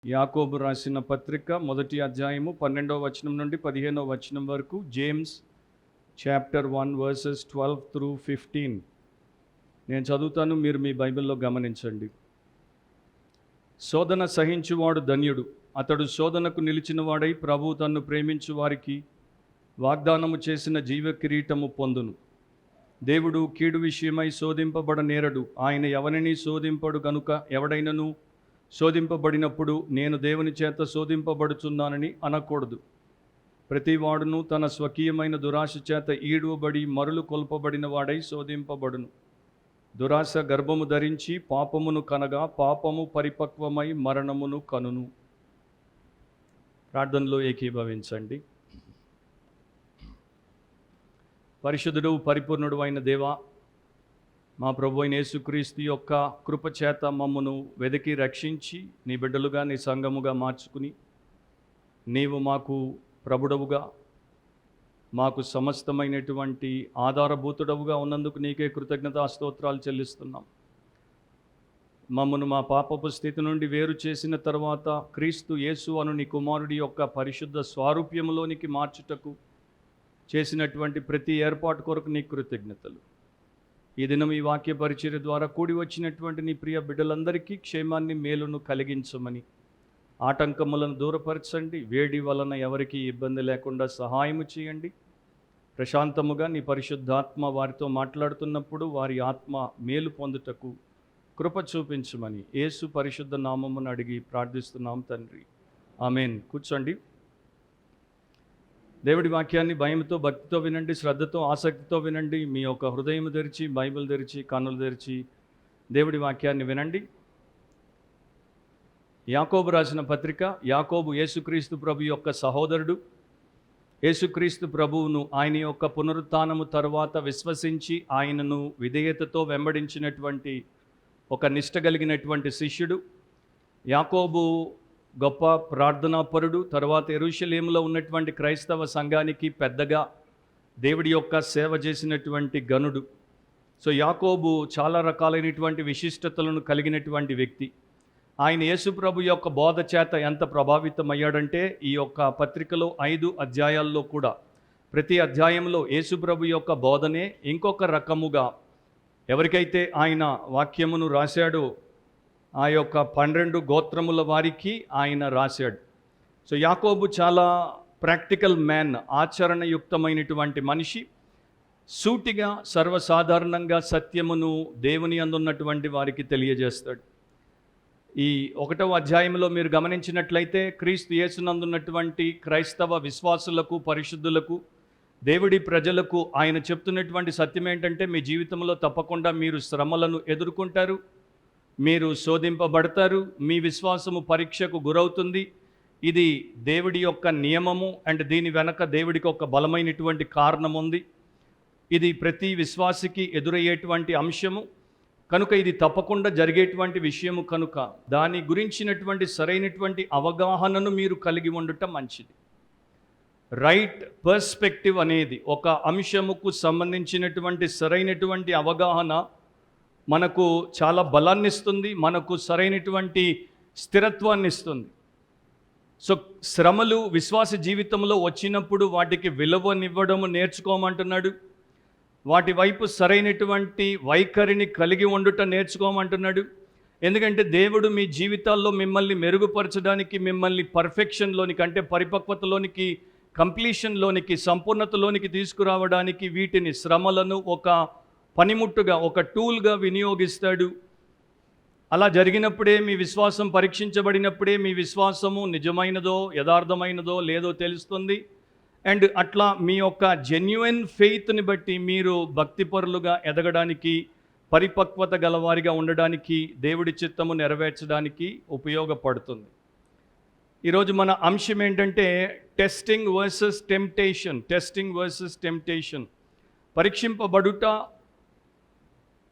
యాకోబు రాసిన పత్రిక మొదటి అధ్యాయము 12వ వచనం నుండి 15వ వచనం వరకు. James chapter 1 versus 12 through 15. నేను చదువుతాను, మీరు మీ బైబిల్లో గమనించండి. శోధన సహించువాడు ధన్యుడు, అతడు శోధనకు నిలిచిన వాడై ప్రభువు తన్ను ప్రేమించు వారికి వాగ్దానము చేసిన జీవ కిరీటము పొందును. దేవుడు కీడు విషయమై శోధింపబడ నేరడు, ఆయన ఎవరిని శోధింపడు గనుక ఎవడైనను శోధింపబడినప్పుడు నేను దేవుని చేత శోధింపబడుచున్నానని అనకూడదు. ప్రతివాడును తన స్వకీయమైన దురాశ చేత ఈడువబడి మరులు కొల్పబడిన వాడై శోధింపబడును. దురాశ గర్భము ధరించి పాపమును కనగా పాపము పరిపక్వమై మరణమును కనును. ప్రార్థనలో ఏకీభవించండి. పరిశుద్ధుడు పరిపూర్ణుడు అయిన దేవా, మా ప్రభు అయిన యేసుక్రీస్తు యొక్క కృపచేత మమ్మను వెదికి రక్షించి నీ బిడ్డలుగా నీ సంఘముగా మార్చుకుని నీవు మాకు ప్రభుడవుగా మాకు సమస్తమైనటువంటి ఆధారభూతుడవుగా ఉన్నందుకు నీకే కృతజ్ఞతా స్తోత్రాలు చెల్లిస్తున్నాం. మమ్మను మా పాపపు స్థితి నుండి వేరు చేసిన తర్వాత క్రీస్తు యేసు అను నీ కుమారుడి యొక్క పరిశుద్ధ స్వారూప్యములోనికి మార్చుటకు చేసినటువంటి ప్రతి ఏర్పాటు కొరకు నీ కృతజ్ఞతలు. ఈ దినం ఈ వాక్య పరిచర్య ద్వారా కూడి వచ్చినటువంటి నీ ప్రియ బిడ్డలందరికీ క్షేమాన్ని మేలును కలిగించమని, ఆటంకములను దూరపరచండి, వేడి వలన ఎవరికి ఇబ్బంది లేకుండా సహాయము చేయండి. ప్రశాంతముగా నీ పరిశుద్ధాత్మ వారితో మాట్లాడుతున్నప్పుడు వారి ఆత్మ మేలు పొందుటకు కృప చూపించమని యేసు పరిశుద్ధ నామమును అడిగి ప్రార్థిస్తున్నాం తండ్రి, ఆమేన్. కూర్చోండి. దేవుడి వాక్యాన్ని భయంతో భక్తితో వినండి, శ్రద్ధతో ఆసక్తితో వినండి. మీ యొక్క హృదయం తెరిచి, బైబిల్ తెరిచి, కన్నులు తెరిచి దేవుడి వాక్యాన్ని వినండి. యాకోబు రాసిన పత్రిక. యాకోబు యేసుక్రీస్తు ప్రభు యొక్క సహోదరుడు. యేసుక్రీస్తు ప్రభువును ఆయన యొక్క పునరుత్థానము తరువాత విశ్వసించి ఆయనను విధేయతతో వెంబడించినటువంటి ఒక నిష్ట కలిగినటువంటి శిష్యుడు. యాకోబు గొప్ప ప్రార్థనాపరుడు. తర్వాత యెరూషలేములో ఉన్నటువంటి క్రైస్తవ సంఘానికి పెద్దగా దేవుడి యొక్క సేవ చేసినటువంటి గనుడు. సో యాకోబు చాలా రకాలైనటువంటి విశిష్టతలను కలిగినటువంటి వ్యక్తి. ఆయన యేసు ప్రభు యొక్క బోధ చేత ఎంత ప్రభావితమయ్యాడంటే ఈ యొక్క పత్రికలో 5 అధ్యాయాల్లో కూడా ప్రతి అధ్యాయంలో యేసు ప్రభు యొక్క బోధనే ఇంకొక రకముగా ఎవరికైతే ఆయన వాక్యమును రాశాడో ఆ యొక్క 12 గోత్రముల వారికి ఆయన రాశాడు. సో యాకోబు చాలా ప్రాక్టికల్ మ్యాన్, ఆచరణయుక్తమైనటువంటి మనిషి. సూటిగా సర్వసాధారణంగా సత్యమును దేవుని అందున్నటువంటి వారికి తెలియజేస్తాడు. ఈ 1వ అధ్యాయంలో మీరు గమనించినట్లయితే క్రీస్తు యేసునందున్నటువంటి క్రైస్తవ విశ్వాసులకు, పరిశుద్ధులకు, దేవుడి ప్రజలకు ఆయన చెప్తున్నటువంటి సత్యం ఏంటంటే, మీ జీవితంలో తప్పకుండా మీరు శ్రమలను ఎదుర్కొంటారు, మీరు శోధింపబడతారు, మీ విశ్వాసము పరీక్షకు గురవుతుంది. ఇది దేవుడి యొక్క నియమము అండ్ దీని వెనక దేవుడికి ఒక బలమైనటువంటి కారణం ఉంది. ఇది ప్రతి విశ్వాసికి ఎదురయ్యేటువంటి అంశము కనుక ఇది తప్పకుండా జరిగేటువంటి విషయము కనుక దాని గురించినటువంటి సరైనటువంటి అవగాహనను మీరు కలిగి ఉండటం మంచిది. రైట్ పర్స్పెక్టివ్ అనేది ఒక అంశముకు సంబంధించినటువంటి సరైనటువంటి అవగాహన మనకు చాలా బలాన్ని ఇస్తుంది, మనకు సరైనటువంటి స్థిరత్వాన్ని ఇస్తుంది. సో శ్రమలు విశ్వాస జీవితంలో వచ్చినప్పుడు వాటికి విలువనివ్వడము నేర్చుకోమంటున్నాడు. వాటి వైపు సరైనటువంటి వైఖరిని కలిగి ఉండుట నేర్చుకోమంటున్నాడు. ఎందుకంటే దేవుడు మీ జీవితాల్లో మిమ్మల్ని మెరుగుపరచడానికి, మిమ్మల్ని పర్ఫెక్షన్లోనికి అంటే పరిపక్వతలోనికి, కంప్లీషన్లోనికి, సంపూర్ణతలోనికి తీసుకురావడానికి వీటిని శ్రమలను ఒక పనిముట్టుగా, ఒక టూల్గా వినియోగిస్తాడు. అలా జరిగినప్పుడే మీ విశ్వాసం పరీక్షించబడినప్పుడే మీ విశ్వాసము నిజమైనదో యథార్థమైనదో లేదో తెలుస్తుంది. అండ్ అట్లా మీ యొక్క జెన్యున్ ఫెయిత్ని బట్టి మీరు భక్తిపరులుగా ఎదగడానికి, పరిపక్వత గలవారిగా ఉండడానికి, దేవుడి చిత్తము నెరవేర్చడానికి ఉపయోగపడుతుంది. ఈరోజు మన అంశం ఏంటంటే testing versus temptation. Testing versus temptation. పరీక్షింపబడుట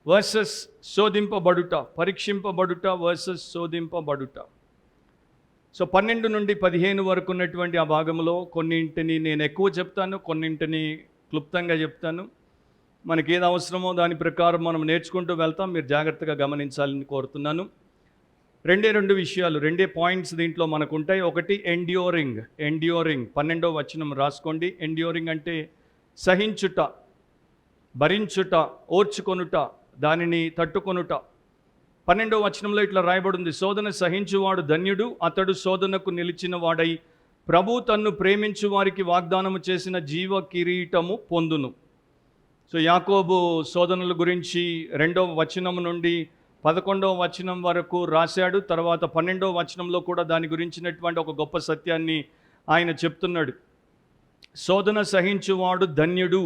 వర్సెస్ శోధింపబడుట. పరీక్షింపబడుట వర్సెస్ శోధింపబడుట. సో 12 నుండి 15 వరకు ఉన్నటువంటి ఆ భాగంలో కొన్నింటిని నేను ఎక్కువ చెప్తాను, కొన్నింటిని క్లుప్తంగా చెప్తాను. మనకి ఏది అవసరమో దాని ప్రకారం మనం నేర్చుకుంటూ వెళ్తాం. మీరు జాగ్రత్తగా గమనించాలని కోరుతున్నాను. రెండు విషయాలు, 2 పాయింట్స్ దీంట్లో మనకు ఉంటాయి. ఒకటి ఎండ్యూరింగ్. 12వ వచనం రాసుకోండి. ఎండ్యూరింగ్ అంటే సహించుట, భరించుట, ఓర్చుకొనుట, దానిని తట్టుకొనుట. 12వ వచనంలో ఇట్లా రాయబడింది, శోధన సహించువాడు ధన్యుడు, అతడు శోధనకు నిలిచిన వాడై ప్రభు తన్ను ప్రేమించు వారికి వాగ్దానము చేసిన జీవ కిరీటము పొందును. సో యాకోబు శోధనల గురించి 2వ వచనం నుండి 11వ వచనం వరకు రాశాడు. తర్వాత 12వ వచనంలో కూడా దాని గురించినటువంటి ఒక గొప్ప సత్యాన్ని ఆయన చెప్తున్నాడు. శోధన సహించువాడు ధన్యుడు.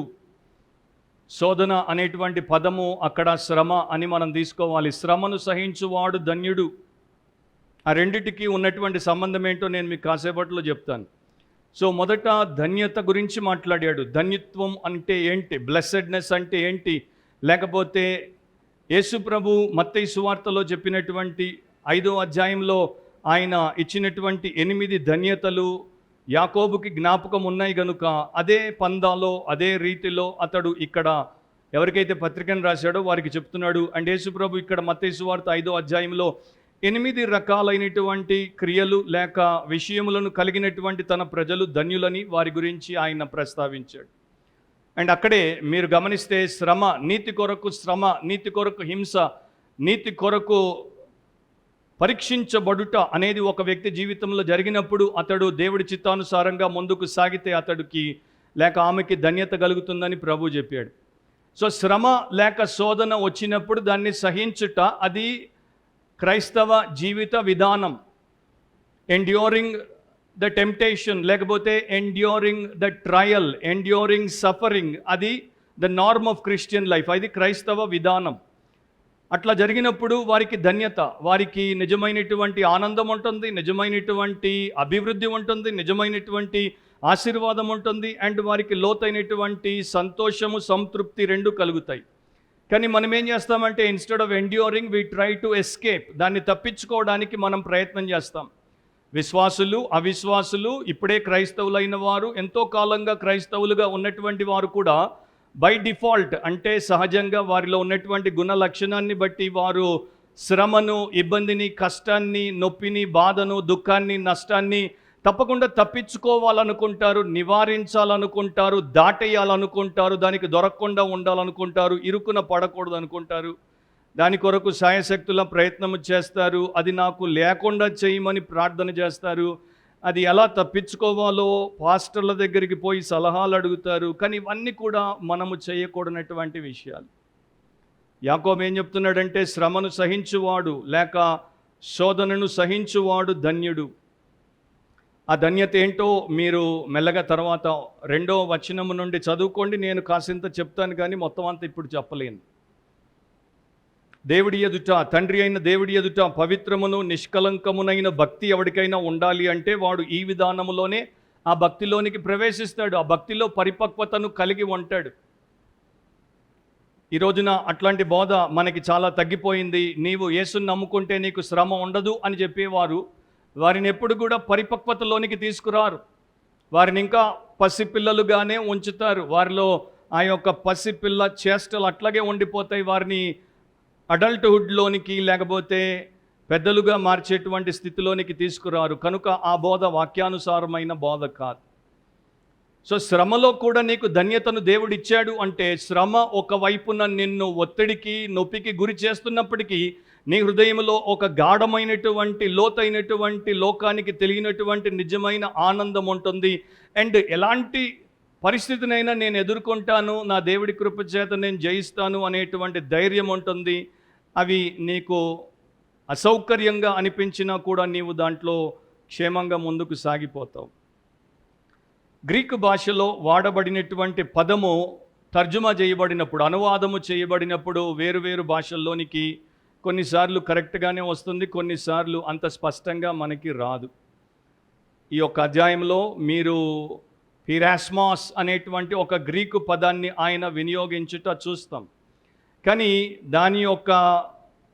శోధన అనేటువంటి పదము అక్కడ శ్రమ అని మనం తీసుకోవాలి. శ్రమను సహించువాడు ధన్యుడు. ఆ రెండిటికి ఉన్నటువంటి సంబంధం ఏంటో నేను మీకు కాసేపట్లో చెప్తాను. సో మొదట ధన్యత గురించి మాట్లాడాడు. ధన్యత్వం అంటే ఏంటి, బ్లెస్సెడ్నెస్ అంటే ఏంటి, లేకపోతే యేసు ప్రభు మత్తయి సువార్తలో చెప్పినటువంటి 5వ అధ్యాయంలో ఆయన ఇచ్చినటువంటి 8 ధన్యతలు యాకోబుకి జ్ఞాపకం ఉన్నాయి గనుక అదే పందాలో అదే రీతిలో అతడు ఇక్కడ ఎవరికైతే పత్రికను రాశాడో వారికి చెప్తున్నాడు. అండ్ యేసు ప్రభు ఇక్కడ మత్తయి సువార్త 5వ అధ్యాయంలో 8 రకాలైనటువంటి క్రియలు లేక విషయములను కలిగినటువంటి తన ప్రజలు ధన్యులని వారి గురించి ఆయన ప్రస్తావించాడు. అండ్ అక్కడే మీరు గమనిస్తే శ్రమ, నీతి కొరకు శ్రమ, నీతి కొరకు హింస, నీతి కొరకు పరీక్షించబడుట అనేది ఒక వ్యక్తి జీవితంలో జరిగినప్పుడు అతడు దేవుడి చిత్తానుసారంగా ముందుకు సాగితే అతడికి లేక ఆమెకి ధన్యత కలుగుతుందని ప్రభు చెప్పాడు. సో శ్రమ లేక శోధన వచ్చినప్పుడు దాన్ని సహించుట అది క్రైస్తవ జీవిత విధానం. ఎండ్యూరింగ్ ద టెంప్టేషన్ లేకపోతే enduring the trial, enduring suffering, అది the norm of Christian life. అది క్రైస్తవ విధానం. అట్లా జరిగినప్పుడు వారికి ధన్యత, వారికి నిజమైనటువంటి ఆనందం ఉంటుంది, నిజమైనటువంటి అభివృద్ధి ఉంటుంది, నిజమైనటువంటి ఆశీర్వాదం ఉంటుంది, అండ్ వారికి లోతైనటువంటి సంతోషము, సంతృప్తి 2 కలుగుతాయి. కానీ మనం ఏం చేస్తామంటే instead of enduring we try to escape, దాన్ని తప్పించుకోవడానికి మనం ప్రయత్నం చేస్తాం. విశ్వాసులు, అవిశ్వాసులు, ఇప్పుడే క్రైస్తవులైన వారు, ఎంతో కాలంగా క్రైస్తవులుగా ఉన్నటువంటి వారు కూడా బై డిఫాల్ట్ అంటే సహజంగా వారిలో ఉన్నటువంటి గుణ లక్షణాన్ని బట్టి వారు శ్రమను, ఇబ్బందిని, కష్టాన్ని, నొప్పిని, బాధను, దుఃఖాన్ని, నష్టాన్ని తప్పకుండా తప్పించుకోవాలనుకుంటారు, నివారించాలనుకుంటారు, దాటేయాలనుకుంటారు, దానికి దొరకకుండా ఉండాలనుకుంటారు, ఇరుకున పడకూడదు అనుకుంటారు, దాని కొరకు శాయశక్తుల ప్రయత్నం చేస్తారు, అది నాకు లేకుండా చేయమని ప్రార్థన చేస్తారు, అది ఎలా తప్పించుకోవాలో పాస్టర్ల దగ్గరికి పోయి సలహాలు అడుగుతారు. కానీ ఇవన్నీ కూడా మనము చేయకూడనటువంటి విషయాలు. యాకోబు ఏం చెప్తున్నాడంటే శ్రమను సహించువాడు లేక శోధనను సహించువాడు ధన్యుడు. ఆ ధన్యత ఏంటో మీరు మెల్లగా తర్వాత 2వ వచనము నుండి చదువుకోండి. నేను కాసింత చెప్తాను కానీ మొత్తం అంతా ఇప్పుడు చెప్పలేను. దేవుడి ఎదుట, తండ్రి అయిన దేవుడి ఎదుట పవిత్రమును నిష్కలంకమునైన భక్తి ఎవరికైనా ఉండాలి అంటే వాడు ఈ విధానములోనే ఆ భక్తిలోనికి ప్రవేశిస్తాడు, ఆ భక్తిలో పరిపక్వతను కలిగి ఉంటాడు. ఈ రోజున అట్లాంటి బోధ మనకి చాలా తగ్గిపోయింది. నీవు యేసుని నమ్ముకుంటే నీకు శ్రమ ఉండదు అని చెప్పేవారు వారిని ఎప్పుడు కూడా పరిపక్వతలోనికి తీసుకురారు. వారిని ఇంకా పసిపిల్లలుగానే ఉంచుతారు. వారిలో ఆ యొక్క పసిపిల్ల చేష్టలు అట్లాగే ఉండిపోతాయి. వారిని అడల్ట్హుడ్లోనికి లేకపోతే పెద్దలుగా మార్చేటువంటి స్థితిలోనికి తీసుకురారు. కనుక ఆ బోధ వాక్యానుసారమైన బోధ కాదు. సో శ్రమలో కూడా నీకు ధన్యతను దేవుడిచ్చాడు అంటే శ్రమ ఒకవైపున నిన్ను ఒత్తిడికి, నొప్పికి గురి చేస్తున్నప్పటికీ నీ హృదయంలో ఒక గాఢమైనటువంటి, లోతైనటువంటి, లోకానికి తెలియనటువంటి నిజమైన ఆనందం ఉంటుంది. అండ్ ఎలాంటి పరిస్థితినైనా నేను ఎదుర్కొంటాను, నా దేవుడి కృప చేత నేను జయిస్తాను అనేటువంటి ధైర్యం ఉంటుంది. అవి నీకు అసౌకర్యంగా అనిపించినా కూడా నీవు దాంట్లో క్షేమంగా ముందుకు సాగిపోతావు. గ్రీకు భాషలో వాడబడినటువంటి పదము తర్జుమా చేయబడినప్పుడు, అనువాదము చేయబడినప్పుడు వేరువేరు భాషల్లోనికి కొన్నిసార్లు కరెక్ట్గానే వస్తుంది, కొన్నిసార్లు అంత స్పష్టంగా మనకి రాదు. ఈ యొక్క అధ్యాయంలో మీరు పిరాస్మాస్ అనేటువంటి ఒక గ్రీకు పదాన్ని ఆయన వినియోగించుట చూస్తాం. కానీ దాని యొక్క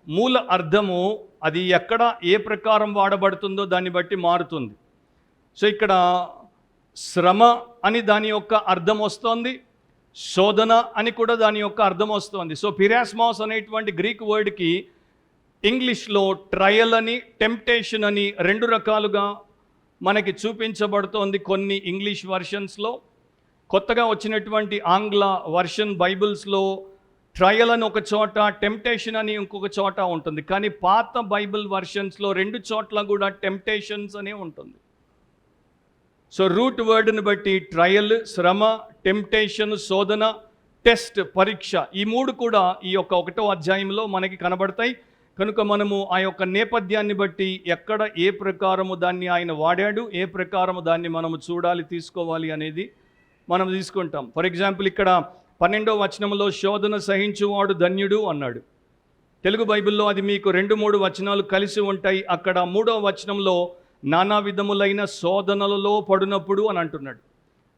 మూల అర్థము అది ఎక్కడ ఏ ప్రకారం వాడబడుతుందో దాన్ని బట్టి మారుతుంది. సో ఇక్కడ శ్రమ అని దాని యొక్క అర్థం వస్తోంది, శోధన అని కూడా దాని యొక్క అర్థం వస్తోంది. సో పిరాస్మాస్ అనేటువంటి గ్రీక్ వర్డ్కి ఇంగ్లీష్లో ట్రయల్ అని, టెంప్టేషన్ అని రెండు రకాలుగా మనకి చూపించబడుతోంది కొన్ని ఇంగ్లీష్ వర్షన్స్లో. కొత్తగా వచ్చినటువంటి ఆంగ్ల వర్షన్ బైబిల్స్లో ట్రయల్ అని ఒక చోట, టెంప్టేషన్ అని ఇంకొక చోట ఉంటుంది. కానీ పాత బైబిల్ వర్షన్స్లో రెండు చోట్ల కూడా టెంప్టేషన్స్ అనే ఉంటుంది. సో రూట్ వర్డ్ని బట్టి ట్రయల్, శ్రమ, టెంప్టేషన్, శోధన, టెస్ట్, పరీక్ష, ఈ మూడు కూడా ఈ యొక్క 1వ అధ్యాయంలో మనకి కనబడతాయి. కనుక మనము ఆ యొక్క నేపథ్యాన్ని బట్టి ఎక్కడ ఏ ప్రకారము దాన్ని ఆయన వాడాడు, ఏ ప్రకారము దాన్ని మనము చూడాలి, తీసుకోవాలి అనేది మనం తీసుకుంటాం. ఫర్ ఎగ్జాంపుల్ ఇక్కడ 12వ వచనంలో శోధన సహించువాడు ధన్యుడు అన్నాడు. తెలుగు బైబిల్లో అది మీకు 2-3 వచనాలు కలిసి ఉంటాయి. అక్కడ 3వ వచనంలో నానా విధములైన శోధనలలో పడినప్పుడు అని అంటున్నాడు.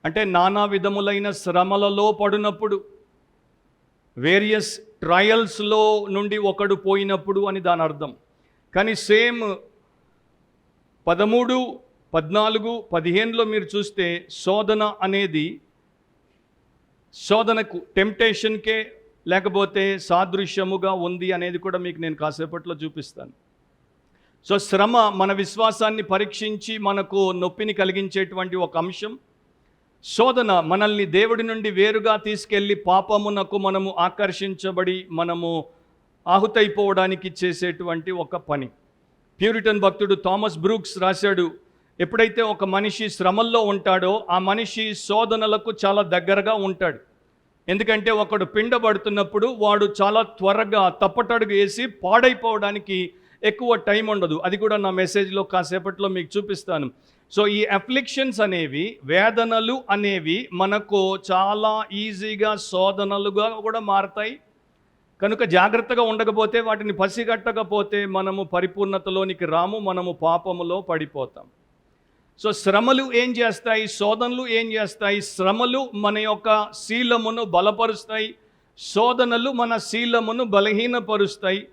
అంటే నానా విధములైన శ్రమలలో పడినప్పుడు, వేరియస్ ట్రయల్స్లో నుండి ఒకడు పోయినప్పుడు అని దాని అర్థం. కానీ సేమ్ 13, 14, 15లో మీరు చూస్తే శోధన అనేది శోధనకు, టెంప్టేషన్కే లేకపోతే సాదృశ్యముగా ఉంది అనేది కూడా మీకు నేను కాసేపట్లో చూపిస్తాను. సో శ్రమ మన విశ్వాసాన్ని పరీక్షించి మనకు నొప్పిని కలిగించేటువంటి ఒక అంశం. శోధన మనల్ని దేవుడి నుండి వేరుగా తీసుకెళ్ళి పాపమునకు మనము ఆకర్షించబడి మనము ఆహుతైపోవడానికి చేసేటువంటి ఒక పని. ప్యూరిటన్ భక్తుడు థామస్ బ్రూక్స్ రాశాడు, ఎప్పుడైతే ఒక మనిషి శ్రమల్లో ఉంటాడో ఆ మనిషి శోధనలకు చాలా దగ్గరగా ఉంటాడు. ఎందుకంటే ఒకడు పిండబడుతున్నప్పుడు వాడు చాలా త్వరగా తప్పటడుగు వేసి పాడైపోవడానికి ఎక్కువ టైం ఉండదు. అది కూడా నా మెసేజ్లో కాసేపట్లో మీకు చూపిస్తాను. సో ఈ అఫ్లిక్షన్స్ అనేవి, వేదనలు అనేవి మనకు చాలా ఈజీగా శోధనలుగా కూడా మారతాయి. కనుక జాగ్రత్తగా ఉండకపోతే, వాటిని పసిగట్టకపోతే మనము పరిపూర్ణతలోనికి రాము, మనము పాపములో పడిపోతాం. సో శ్రమలు ఏం చేస్తాయి, శోధనలు ఏం చేస్తాయి? శ్రమలు మన యొక్క శీలమును బలపరుస్తాయి, శోధనలు మన శీలమును బలహీనపరుస్తాయి.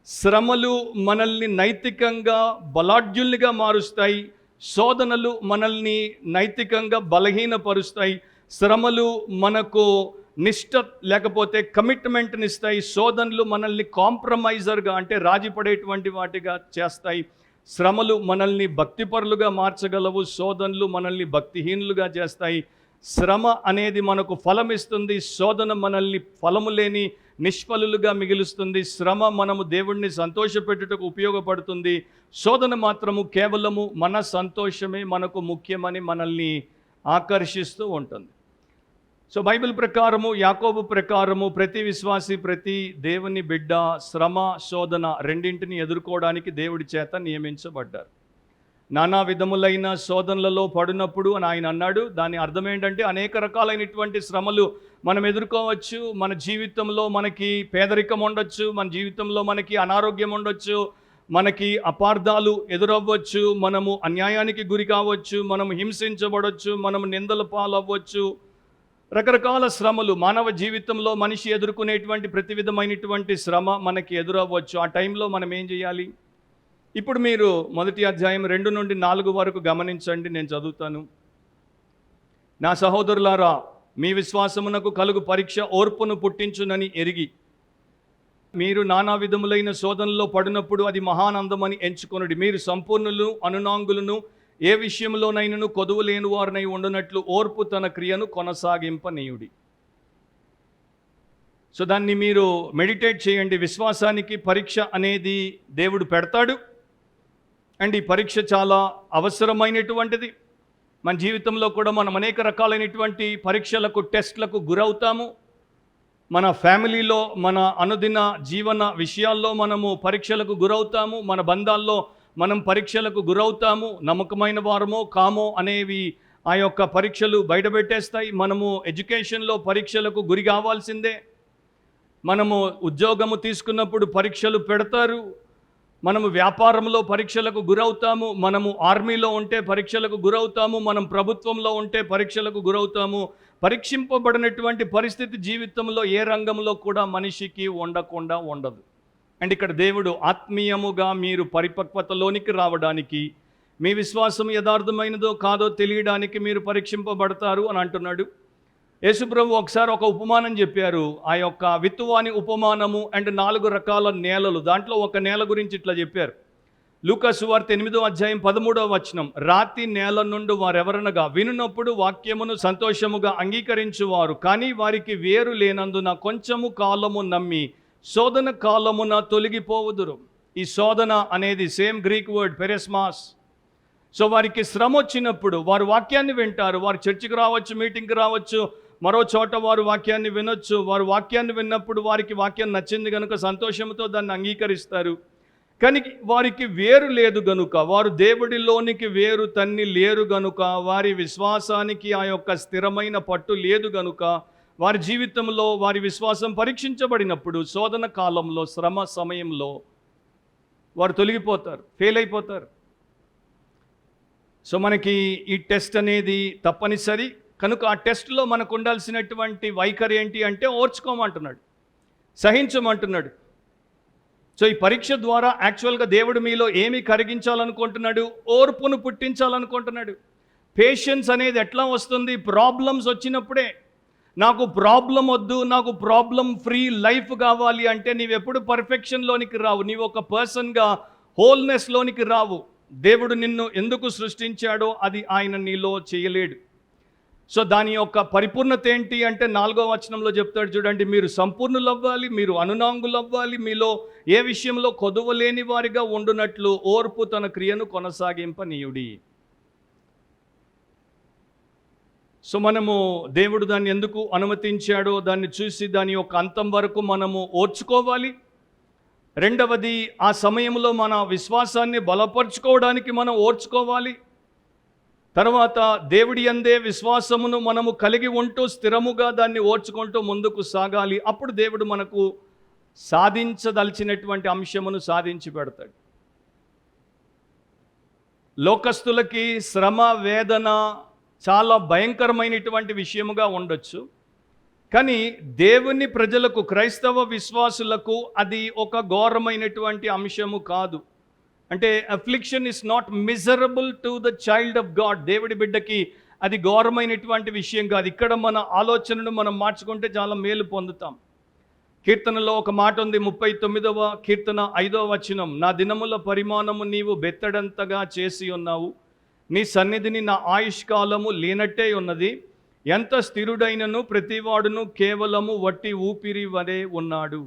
శ్రమలు మనల్ని నైతికంగా బలాఢ్యుల్నిగా మారుస్తాయి, శోధనలు మనల్ని నైతికంగా బలహీనపరుస్తాయి. శ్రమలు మనకు నిష్ఠ లేకపోతే కమిట్మెంట్ని ఇస్తాయి, శోధనలు మనల్ని కాంప్రమైజర్గా అంటే రాజీపడేటువంటి వాటిగా చేస్తాయి. శ్రమలు మనల్ని భక్తిపరులుగా మార్చగలవు, శోధనలు మనల్ని భక్తిహీనులుగా చేస్తాయి. శ్రమ అనేది మనకు ఫలం ఇస్తుంది, శోధన మనల్ని ఫలము లేని నిష్ఫలులుగా మిగులుస్తుంది. శ్రమ మనము దేవుణ్ణి సంతోషపెట్టుటకు ఉపయోగపడుతుంది, శోధన మాత్రము కేవలము మన సంతోషమే మనకు ముఖ్యమని మనల్ని ఆకర్షిస్తూ ఉంటుంది. సో బైబిల్ ప్రకారము, యాకోబు ప్రకారము ప్రతి విశ్వాసి, ప్రతి దేవుని బిడ్డ శ్రమ, శోధన రెండింటిని ఎదుర్కోవడానికి దేవుడి చేత నియమించబడ్డారు. నానా విధములైన శోధనలలో పడినప్పుడు అని ఆయన అన్నాడు. దాని అర్థం ఏంటంటే అనేక రకాలైనటువంటి శ్రమలు మనం ఎదుర్కోవచ్చు. మన జీవితంలో మనకి పేదరికం ఉండొచ్చు, మన జీవితంలో మనకి అనారోగ్యం ఉండొచ్చు, మనకి అపార్థాలు ఎదురవ్వచ్చు, మనము అన్యాయానికి గురి కావచ్చు, మనం హింసించబడవచ్చు, మనం నిందల పాలవ్వచ్చు. రకరకాల శ్రమలు మానవ జీవితంలో మనిషి ఎదుర్కొనేటువంటి ప్రతి విధమైనటువంటి శ్రమ మనకి ఎదురవ్వచ్చు. ఆ టైంలో మనం ఏం చేయాలి? ఇప్పుడు మీరు 1వ అధ్యాయం 2 నుండి 4 వరకు గమనించండి, నేను చదువుతాను. నా సహోదరులారా, మీ విశ్వాసమునకు కలుగు పరీక్ష ఓర్పును పుట్టించునని ఎరిగి మీరు నానా విధములైన శోధనలో పడినప్పుడు అది మహానందమని ఎంచుకొనుడి. మీరు సంపూర్ణులు, అనునాంగులను, ఏ విషయంలోనైనను కొదువు లేని వారినై ఉండునట్లు ఓర్పు తన క్రియను కొనసాగింపనీయుడి. సో దాన్ని మీరు మెడిటేట్ చేయండి. విశ్వాసానికి పరీక్ష అనేది దేవుడు పెడతాడు, అండ్ ఈ పరీక్ష చాలా అవసరమైనటువంటిది. మన జీవితంలో కూడా మనం అనేక రకాలైనటువంటి పరీక్షలకు, టెస్ట్లకు గురవుతాము. మన ఫ్యామిలీలో, మన అనుదిన జీవన విషయాల్లో మనము పరీక్షలకు గురవుతాము. మన బంధాల్లో మనం పరీక్షలకు గురవుతాము. నమ్మకమైన వారమో కామో అనేవి ఆ యొక్క పరీక్షలు బయటపెట్టేస్తాయి. మనము ఎడ్యుకేషన్లో పరీక్షలకు గురి కావాల్సిందే. మనము ఉద్యోగము తీసుకున్నప్పుడు పరీక్షలు పెడతారు. మనము వ్యాపారంలో పరీక్షలకు గురవుతాము. మనము ఆర్మీలో ఉంటే పరీక్షలకు గురవుతాము. మనం ప్రభుత్వంలో ఉంటే పరీక్షలకు గురవుతాము. పరీక్షింపబడినటువంటి పరిస్థితి జీవితంలో ఏ రంగంలో కూడా మనిషికి ఉండకుండా ఉండదు. అండ్ ఇక్కడ దేవుడు ఆత్మీయముగా మీరు పరిపక్వతలోనికి రావడానికి, మీ విశ్వాసం యథార్థమైనదో కాదో తెలియడానికి మీరు పరీక్షింపబడతారు అని అంటున్నాడు. యేసుప్రభు ఒకసారి ఒక ఉపమానం చెప్పారు. ఆ యొక్క విత్తువాని ఉపమానము అండ్ 4 రకాల నేలలు. దాంట్లో ఒక నేల గురించి ఇట్లా చెప్పారు. లూకా సువార్త 8:13 రాతి నేల నుండి వారెవరనగా వినునప్పుడు వాక్యమును సంతోషముగా అంగీకరించువారు, కానీ వారికి వేరు లేనందున కొంచెము కాలము నమ్మి శోధన కాలమున తొలగిపోవుదురు. ఈ శోధన అనేది సేమ్ గ్రీక్ వర్డ్ పెరెస్మాస్. సో వారికి శ్రమ వచ్చినప్పుడు వారు వాక్యాన్ని వింటారు. వారు చర్చికి రావచ్చు, మీటింగ్కి రావచ్చు, మరో చోట వారు వాక్యాన్ని వినొచ్చు. వారు వాక్యాన్ని విన్నప్పుడు వారికి వాక్యం నచ్చింది కనుక సంతోషంతో దాన్ని అంగీకరిస్తారు. కానీ వారికి వేరు లేదు గనుక, వారు దేవుడిలోనికి వేరు తన్ని లేరు గనుక, వారి విశ్వాసానికి ఆ యొక్క స్థిరమైన పట్టు లేదు గనుక, వారి జీవితంలో వారి విశ్వాసం పరీక్షించబడినప్పుడు శోధన కాలంలో, శ్రమ సమయంలో వారు తొలగిపోతారు, ఫెయిల్ అయిపోతారు. సో మనకి ఈ టెస్ట్ అనేది తప్పనిసరి కనుక ఆ టెస్ట్లో మనకు ఉండాల్సినటువంటి వైఖరి ఏంటి అంటే ఓర్చుకోమంటున్నాడు, సహించమంటున్నాడు. సో ఈ పరీక్ష ద్వారా యాక్చువల్గా దేవుడు మీలో ఏమి కరిగించాలనుకుంటున్నాడు? ఓర్పును పుట్టించాలనుకుంటున్నాడు. పేషెన్స్ అనేది ఎట్లా వస్తుంది? ప్రాబ్లమ్స్ వచ్చినప్పుడే. నాకు ప్రాబ్లం వద్దు, నాకు ప్రాబ్లం ఫ్రీ లైఫ్ కావాలి అంటే నీవెప్పుడు పర్ఫెక్షన్లోనికి రావు, నీవు ఒక పర్సన్గా హోల్నెస్లోనికి రావు. దేవుడు నిన్ను ఎందుకు సృష్టించాడో అది ఆయన నీలో చేయలేడు. సో దాని యొక్క పరిపూర్ణత ఏంటి అంటే 4వ వచనంలో చెప్తాడు చూడండి, మీరు సంపూర్ణులు అవ్వాలి, మీరు అనునాంగులు అవ్వాలి, మీలో ఏ విషయంలో కొదవలేని వారిగా ఉండునట్లు ఓర్పు తన క్రియను కొనసాగింపనీయుడి. సో మనము దేవుడు దాన్ని ఎందుకు అనుమతించాడో దాన్ని చూసి దాని యొక్క అంతం వరకు మనము ఓర్చుకోవాలి. రెండవది, ఆ సమయంలో మన విశ్వాసాన్ని బలపరుచుకోవడానికి మనం ఓర్చుకోవాలి. తర్వాత దేవుడి యందే విశ్వాసమును మనము కలిగి ఉంటూ స్థిరముగా దాన్ని ఓర్చుకుంటూ ముందుకు సాగాలి. అప్పుడు దేవుడు మనకు సాధించదలిచినటువంటి అంశమును సాధించి పెడతాడు. లోకస్తులకి శ్రమ, వేదన చాలా భయంకరమైనటువంటి విషయముగా ఉండొచ్చు. కానీ దేవుని ప్రజలకు, క్రైస్తవ విశ్వాసులకు అది ఒక ఘోరమైనటువంటి అంశము కాదు. అంటే affliction is not miserable to the child of God. దేవుడి బిడ్డకి అది ఘోరమైనటువంటి విషయం కాదు. ఇక్కడ మన ఆలోచనను మనం మార్చుకుంటే చాలా మేలు పొందుతాం. కీర్తనలో ఒక మాట ఉంది, 39వ కీర్తన 5వ వచనం, నా దినముల పరిమాణము నీవు బెత్తడంతగా చేసి ఉన్నావు, నీ సన్నిధిని నా ఆయుష్కాలము లేనట్టే ఉన్నది, ఎంత స్థిరుడైనను ప్రతివాడును కేవలము వట్టి ఊపిరి వలె ఉన్నాడు.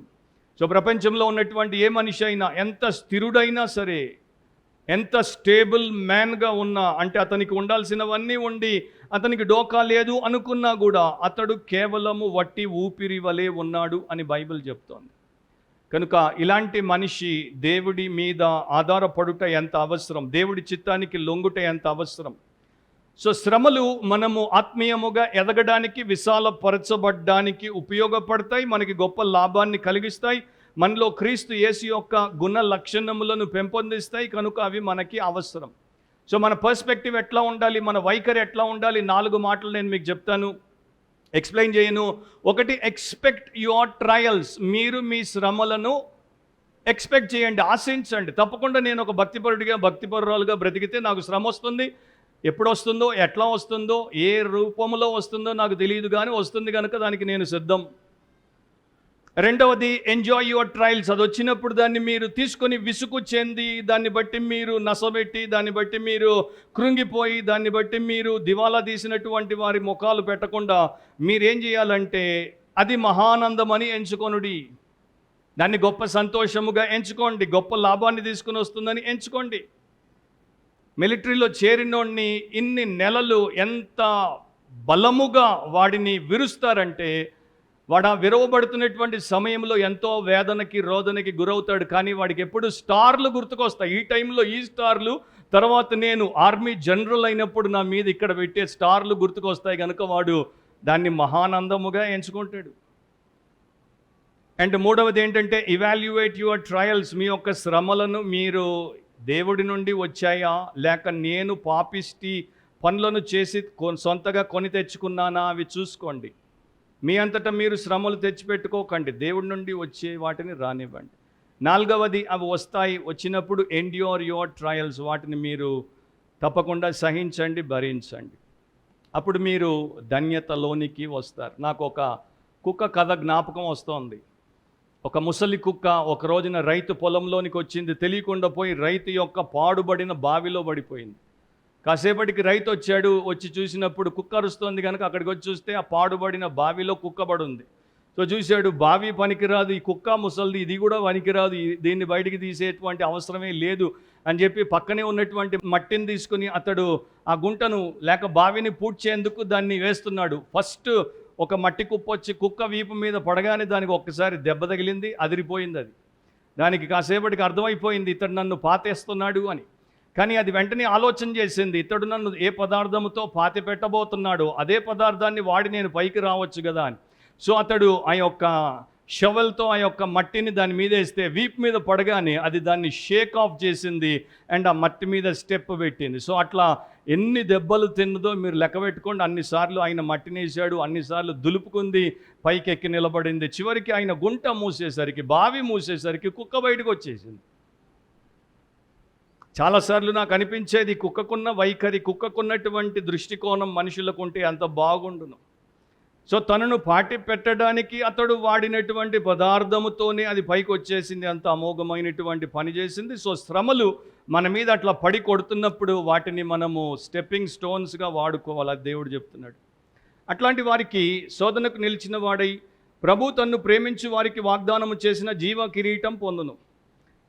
సో ప్రపంచంలో ఉన్నటువంటి ఏ మనిషి అయినా ఎంత స్థిరుడైనా సరే, ఎంత స్టేబుల్ మ్యాన్గా ఉన్నా, అంటే అతనికి ఉండాల్సినవన్నీ ఉండి అతనికి డోకా లేదు అనుకున్నా కూడా అతడు కేవలము వట్టి ఊపిరి వలె ఉన్నాడు అని బైబిల్ చెప్తోంది. కనుక ఇలాంటి మనిషి దేవుడి మీద ఆధారపడుట ఎంత అవసరం, దేవుడి చిత్తానికి లొంగుట ఎంత అవసరం. సో శ్రమలు మనము ఆత్మీయముగా ఎదగడానికి, విశాలపరచబడ్డానికి ఉపయోగపడతాయి, మనకి గొప్ప లాభాన్ని కలిగిస్తాయి, మనలో క్రీస్తు యేసు యొక్క గుణ లక్షణములను పెంపొందిస్తాయి. కనుక అవి మనకి అవసరం. సో మన పర్స్పెక్టివ్ ఎట్లా ఉండాలి, మన వైఖరి ఎట్లా ఉండాలి? 4 మాటలు నేను మీకు చెప్తాను, ఎక్స్ప్లెయిన్ చేయను. ఒకటి, ఎక్స్పెక్ట్ యువర్ ట్రయల్స్. మీరు మీ శ్రమలను ఎక్స్పెక్ట్ చేయండి, ఆశించండి. తప్పకుండా నేను ఒక భక్తిపరురాలుగా బ్రతికితే నాకు శ్రమ వస్తుంది, ఎప్పుడు వస్తుందో, ఎట్లా వస్తుందో, ఏ రూపంలో వస్తుందో నాకు తెలియదు, కానీ వస్తుంది కనుక దానికి నేను సిద్ధం. రెండవది, ఎంజాయ్ యువర్ ట్రయల్స్. అది వచ్చినప్పుడు దాన్ని మీరు తీసుకొని విసుగు చెంది, దాన్ని బట్టి మీరు నసబెట్టి, దాన్ని బట్టి మీరు కృంగిపోయి, దాన్ని బట్టి మీరు దివాలా తీసినటువంటి వారి ముఖాలు పెట్టకుండా మీరేం చేయాలంటే అది మహానందమని ఎంచుకొనుడి. దాన్ని గొప్ప సంతోషముగా ఎంచుకోండి, గొప్ప లాభాన్ని తీసుకుని వస్తుందని ఎంచుకోండి. మిలిటరీలో చేరినోడిని ఇన్ని నెలలు ఎంత బలముగా వాడిని విరుస్తారంటే, వాడు ఆ విరవబడుతున్నటువంటి సమయంలో ఎంతో వేదనకి, రోదనకి గురవుతాడు. కానీ వాడికి ఎప్పుడు స్టార్లు గుర్తుకొస్తాయి. ఈ టైంలో ఈ స్టార్లు, తర్వాత నేను ఆర్మీ జనరల్ అయినప్పుడు నా మీద ఇక్కడ పెట్టే స్టార్లు గుర్తుకొస్తాయి. కనుక వాడు దాన్ని మహానందముగా ఎంచుకుంటాడు. అండ్ మూడవది ఏంటంటే, ఇవాల్యుయేట్ యువర్ ట్రయల్స్. మీ యొక్క శ్రమలను మీరు దేవుడి నుండి వచ్చాయా, లేక నేను పాపిష్టి పనులను చేసి సొంతగా కొని తెచ్చుకున్నానా, అవి చూసుకోండి. మీ అంతటా మీరు శ్రమలు తెచ్చిపెట్టుకోకండి, దేవుడి నుండి వచ్చే వాటిని రానివ్వండి. 4వది, అవి వస్తాయి, వచ్చినప్పుడు ఎండ్యూర్ యువర్ ట్రయల్స్. వాటిని మీరు తప్పకుండా సహించండి, భరించండి. అప్పుడు మీరు ధన్యతలోనికి వస్తారు. నాకు ఒక కుక్క కథ జ్ఞాపకం వస్తోంది. ఒక ముసలి కుక్క ఒక రోజున రైతు పొలంలోనికి వచ్చింది. తెలియకుండా పోయి రైతు యొక్క పాడుబడిన బావిలో పడిపోయింది. కాసేపటికి రైతు వచ్చాడు. వచ్చి చూసినప్పుడు కుక్క అరుస్తోంది కనుక అక్కడికి వచ్చి చూస్తే ఆ పాడుబడిన బావిలో కుక్క పడుంది. సో చూశాడు, బావి పనికిరాదు, ఈ కుక్క ముసలిది, ఇది కూడా పనికిరాదు, దీన్ని బయటికి తీసేటువంటి అవసరమే లేదు అని చెప్పి పక్కనే ఉన్నటువంటి మట్టిని తీసుకుని అతడు ఆ గుంటను లేక బావిని పూడ్చేందుకు దాన్ని వేస్తున్నాడు. ఫస్ట్ ఒక మట్టి కుప్ప వచ్చి కుక్క వీపు మీద పడగానే దానికి ఒక్కసారి దెబ్బ తగిలింది, అదిరిపోయింది. అది దానికి కాసేపటికి అర్థమైపోయింది ఇతడు నన్ను పాతేస్తున్నాడు అని. కానీ అది వెంటనే ఆలోచన చేసింది, ఇతడు నన్ను ఏ పదార్థంతో పాతి పెట్టబోతున్నాడో అదే పదార్థాన్ని వాడి నేను పైకి రావచ్చు కదా అని. సో అతడు ఆ యొక్క షవల్తో ఆ యొక్క మట్టిని దాని మీద వేస్తే వీపు మీద పడగానే అది దాన్ని షేక్ ఆఫ్ చేసింది అండ్ ఆ మట్టి మీద స్టెప్ పెట్టింది. సో అట్లా ఎన్ని దెబ్బలు తిన్నదో మీరు లెక్క పెట్టుకోండి. అన్నిసార్లు ఆయన మట్టిని వేసాడు, అన్నిసార్లు దులుపుకుంది, పైకి ఎక్కి నిలబడింది. చివరికి ఆయన గుంట మూసేసరికి, బావి మూసేసరికి కుక్క బయటకు వచ్చేసింది. చాలాసార్లు నాకు అనిపించేది కుక్కకున్న వైఖరి, కుక్కకున్నటువంటి దృష్టికోణం మనుషులకు ఉంటే అంత బాగుండును. సో తనను పాటి పెట్టడానికి అతడు వాడినటువంటి పదార్థముతోనే అది పైకి వచ్చేసింది. అంత అమోఘమైనటువంటి పని చేసింది. సో శ్రమలు మన మీద అట్లా పడి కొడుతున్నప్పుడు వాటిని మనము స్టెప్పింగ్ స్టోన్స్గా వాడుకోవాలి, అది దేవుడు చెప్తున్నాడు. అట్లాంటి వారికి శోధనకు నిలిచిన వాడై ప్రభు తన్ను ప్రేమించి వారికి వాగ్దానము చేసిన జీవ కిరీటం పొందును.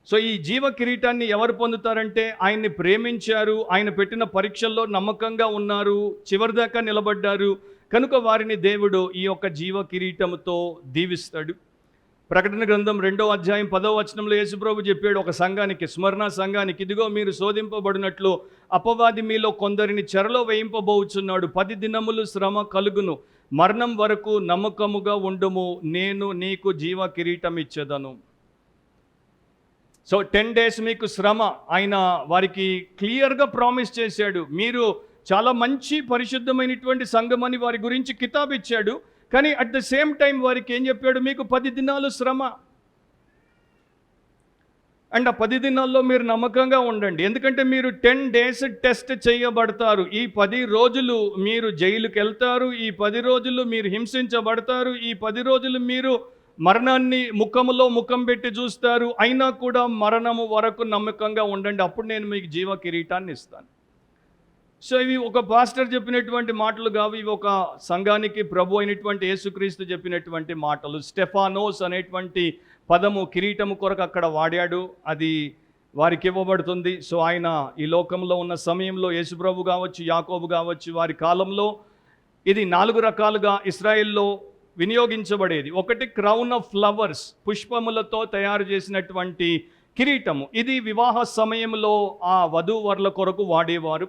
సో ఈ జీవ కిరీటాన్ని ఎవరు పొందుతారంటే ఆయన్ని ప్రేమించారు, ఆయన పెట్టిన పరీక్షల్లో నమ్మకంగా ఉన్నారు, చివరిదాకా నిలబడ్డారు కనుక వారిని దేవుడు ఈ యొక్క జీవ కిరీటముతో దీవిస్తాడు. ప్రకటన గ్రంథం 2వ అధ్యాయం 10వ వచనంలో యేసుప్రభు చెప్పాడు ఒక సంఘానికి, స్మరణ సంఘానికి, ఇదిగో మీరు శోధింపబడినట్లు అపవాది మీలో కొందరిని చెరలో వేయింపబోచున్నాడు. 10 దినములు శ్రమ కలుగును, మరణం వరకు నమ్మకముగా ఉండుము, నేను నీకు జీవ కిరీటం ఇచ్చేదను. సో 10 days మీకు శ్రమ ఆయన వారికి క్లియర్గా ప్రామిస్ చేశాడు. మీరు చాలా మంచి పరిశుద్ధమైనటువంటి సంఘం అని వారి గురించి కితాబ్ ఇచ్చాడు. కానీ అట్ ద సేమ్ టైం వారికి ఏం చెప్పాడు, మీకు 10 దినాలు శ్రమ అండ్ ఆ 10 దినాల్లో మీరు నమ్మకంగా ఉండండి. ఎందుకంటే మీరు 10 days టెస్ట్ చేయబడతారు. ఈ 10 రోజులు మీరు జైలుకి వెళ్తారు, ఈ 10 రోజులు మీరు హింసించబడతారు, ఈ 10 రోజులు మీరు మరణాన్ని ముఖములో ముఖం పెట్టి చూస్తారు. అయినా కూడా మరణము వరకు నమ్మకంగా ఉండండి, అప్పుడు నేను మీకు జీవ కిరీటాన్ని ఇస్తాను. సో ఇవి ఒక పాస్టర్ చెప్పినటువంటి మాటలు కావు, ఇవి ఒక సంఘానికి ప్రభు అయినటువంటి యేసుక్రీస్తు చెప్పినటువంటి మాటలు. స్టెఫానోస్ అనేటువంటి పదము కిరీటము కొరకు అక్కడ వాడాడు, అది వారికి ఇవ్వబడుతుంది. సో ఆయన ఈ లోకంలో ఉన్న సమయంలో యేసుప్రభు కావచ్చు, యాకోబు కావచ్చు, వారి కాలంలో ఇది 4 రకాలుగా ఇశ్రాయేల్లో వినియోగించబడేది. ఒకటి క్రౌన్ ఆఫ్ ఫ్లవర్స్, పుష్పములతో తయారు చేసినటువంటి కిరీటము, ఇది వివాహ సమయంలో ఆ వధూవరుల కొరకు వాడేవారు.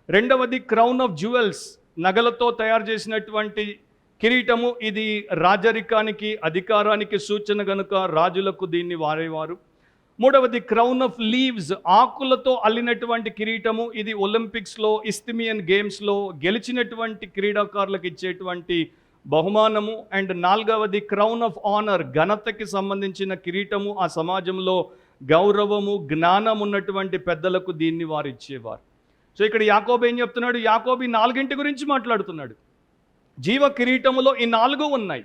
రెండవది క్రౌన్ ఆఫ్ జ్యువెల్స్, నగలతో తయారు చేసినటువంటి కిరీటము, ఇది రాజరికానికి అధికారానికి సూచన గనుక రాజులకు దీన్ని వాడేవారు. మూడవది క్రౌన్ ఆఫ్ లీవ్స్, ఆకులతో అల్లినటువంటి కిరీటము, ఇది ఒలింపిక్స్లో ఇస్తిమియన్ గేమ్స్లో గెలిచినటువంటి క్రీడాకారులకు ఇచ్చేటువంటి బహుమానము. అండ్ నాలుగవది క్రౌన్ ఆఫ్ ఆనర్, ఘనతకి సంబంధించిన కిరీటము, ఆ సమాజంలో గౌరవము జ్ఞానం ఉన్నటువంటి పెద్దలకు దీన్ని వారు ఇచ్చేవారు. సో ఇక్కడ యాకోబు ఏం చెప్తున్నాడు, యాకోబు ఈ 4 గురించి మాట్లాడుతున్నాడు. జీవ కిరీటములో ఈ 4 ఉన్నాయి.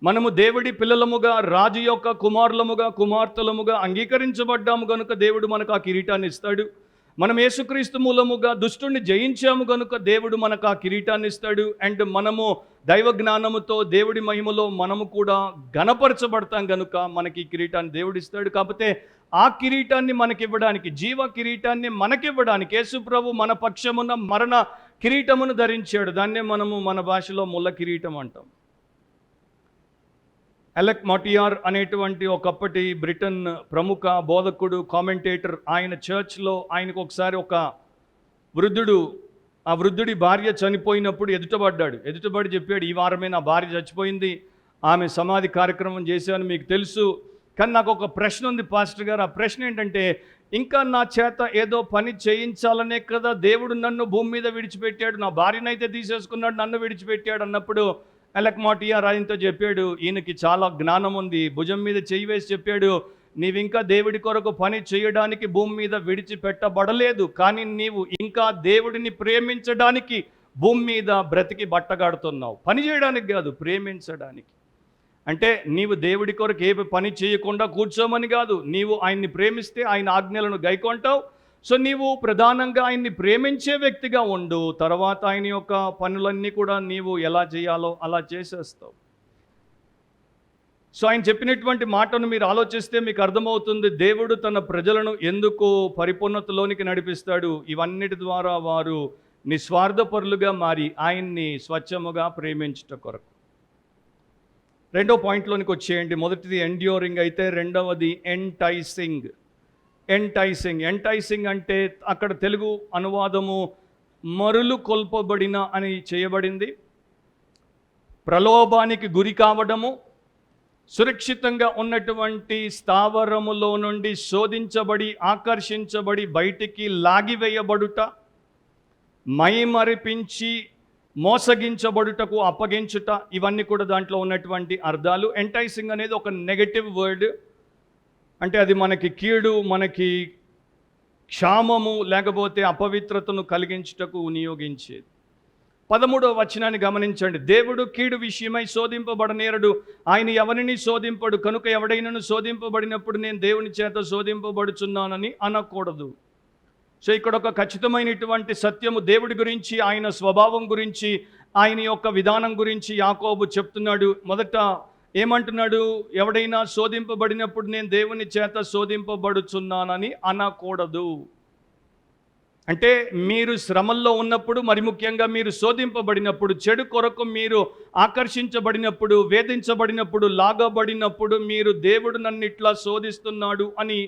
మనము దేవుడి పిల్లలముగా, రాజు యొక్క కుమారులముగా, కుమార్తెలముగా అంగీకరించబడ్డాము కనుక దేవుడు మనకు ఆ కిరీటాన్ని ఇస్తాడు. మనం యేసుక్రీస్తు మూలముగా దుష్టుణ్ణి జయించాము కనుక దేవుడు మనకు ఆ కిరీటాన్ని ఇస్తాడు. అండ్ మనము దైవ జ్ఞానముతో దేవుడి మహిమలో మనము కూడా ఘనపరచబడతాం కనుక మనకి ఈ కిరీటాన్ని దేవుడు ఇస్తాడు. కాకపోతే ఆ కిరీటాన్ని మనకివ్వడానికి, జీవ కిరీటాన్ని మనకివ్వడానికి యేసు ప్రభు మన పక్షమున మరణ కిరీటమును ధరించాడు. దాన్నే మనము మన భాషలో ముళ్ళ కిరీటం అంటాం. అలెక్ మాటియార్ అనేటువంటి ఒకప్పటి బ్రిటన్ ప్రముఖ బోధకుడు, కామెంటేటర్, ఆయన చర్చ్లో ఆయనకు ఒకసారి ఒక వృద్ధుడు, ఆ వృద్ధుడి భార్య చనిపోయినప్పుడు ఎదుటబడి చెప్పాడు, ఈ వారమే నా భార్య చచ్చిపోయింది, ఆమె సమాధి కార్యక్రమం చేశాను, మీకు తెలుసు. కానీ నాకు ఒక ప్రశ్న ఉంది పాస్టర్ గారు. ఆ ప్రశ్న ఏంటంటే, ఇంకా నా చేత ఏదో పని చేయించాలనే కదా దేవుడు నన్ను భూమి మీద విడిచిపెట్టాడు, నా భార్యనైతే తీసేసుకున్నాడు, నన్ను విడిచిపెట్టాడు అన్నప్పుడు అలెక్ మాటియార్ ఆయనతో చెప్పాడు, ఈయనకి చాలా జ్ఞానం ఉంది. భుజం మీద చేయి వేసి చెప్పాడు, నీవింకా దేవుడి కొరకు పని చేయడానికి భూమి మీద విడిచిపెట్టబడలేదు, కానీ నీవు ఇంకా దేవుడిని ప్రేమించడానికి భూమి మీద బ్రతికి బట్టగాడుతున్నావు? పని చేయడానికి కాదు, ప్రేమించడానికి. అంటే నీవు దేవుడి కొరకు ఏ పని చేయకుండా కూర్చోమని కాదు, నీవు ఆయన్ని ప్రేమిస్తే ఆయన ఆజ్ఞలను గైకొంటావు. సో నీవు ప్రధానంగా ఆయన్ని ప్రేమించే వ్యక్తిగా ఉండు. తర్వాత ఆయన యొక్క పనులన్నీ కూడా నీవు ఎలా చేయాలో అలా చేసేస్తావు. సో ఆయన చెప్పినటువంటి మాటను మీరు ఆలోచిస్తే మీకు అర్థమవుతుంది, దేవుడు తన ప్రజలను ఎందుకు పరిపూర్ణతలోనికి నడిపిస్తాడు. ఇవన్నిటి ద్వారా వారు నిస్వార్థపరులుగా మారి ఆయన్ని స్వచ్ఛముగా ప్రేమించుట కొరకు. రెండో పాయింట్లోనికి వచ్చేయండి. మొదటిది ఎండ్యూరింగ్ అయితే, రెండవది ఎంటైసింగ్. ఎంటైసింగ్ అంటే అక్కడ తెలుగు అనువాదము మరులు కొల్పబడిన అని చేయబడింది. ప్రలోభానికి గురి కావడము, సురక్షితంగా ఉన్నటువంటి స్థావరములో నుండి శోధించబడి ఆకర్షించబడి బయటికి లాగివేయబడుట, మైమరిపించి మోసగించబడుటకు అప్పగించుట, ఇవన్నీ కూడా దాంట్లో ఉన్నటువంటి అర్థాలు. ఎంటైసింగ్ అనేది ఒక నెగటివ్ వర్డ్. అంటే అది మనకి కీడు, మనకి క్షామము లేకపోతే అపవిత్రతను కలిగించుటకు వినియోగించేది. 13వ వచనాన్ని గమనించండి. దేవుడు కీడు విషయమై శోధింపబడనేరడు, ఆయన ఎవరిని శోధింపడు, కనుక ఎవడైనను శోధింపబడినప్పుడు నేను దేవుని చేత శోధింపబడుచున్నానని అనకూడదు. సో ఇక్కడ ఒక ఖచ్చితమైనటువంటి సత్యము దేవుడి గురించి, ఆయన స్వభావం గురించి, ఆయన యొక్క విధానం గురించి యాకోబు చెప్తున్నాడు. మొదట ఏమంటున్నాడు? ఎవడైనా శోధింపబడినప్పుడు నేను దేవుని చేత శోధింపబడుచున్నానని అనకూడదు. అంటే మీరు శ్రమల్లో ఉన్నప్పుడు, మరి ముఖ్యంగా మీరు శోధింపబడినప్పుడు, చెడు కొరకు మీరు ఆకర్షించబడినప్పుడు, వేధించబడినప్పుడు, లాగబడినప్పుడు మీరు దేవుడు నన్ను ఇట్లా శోధిస్తున్నాడు అని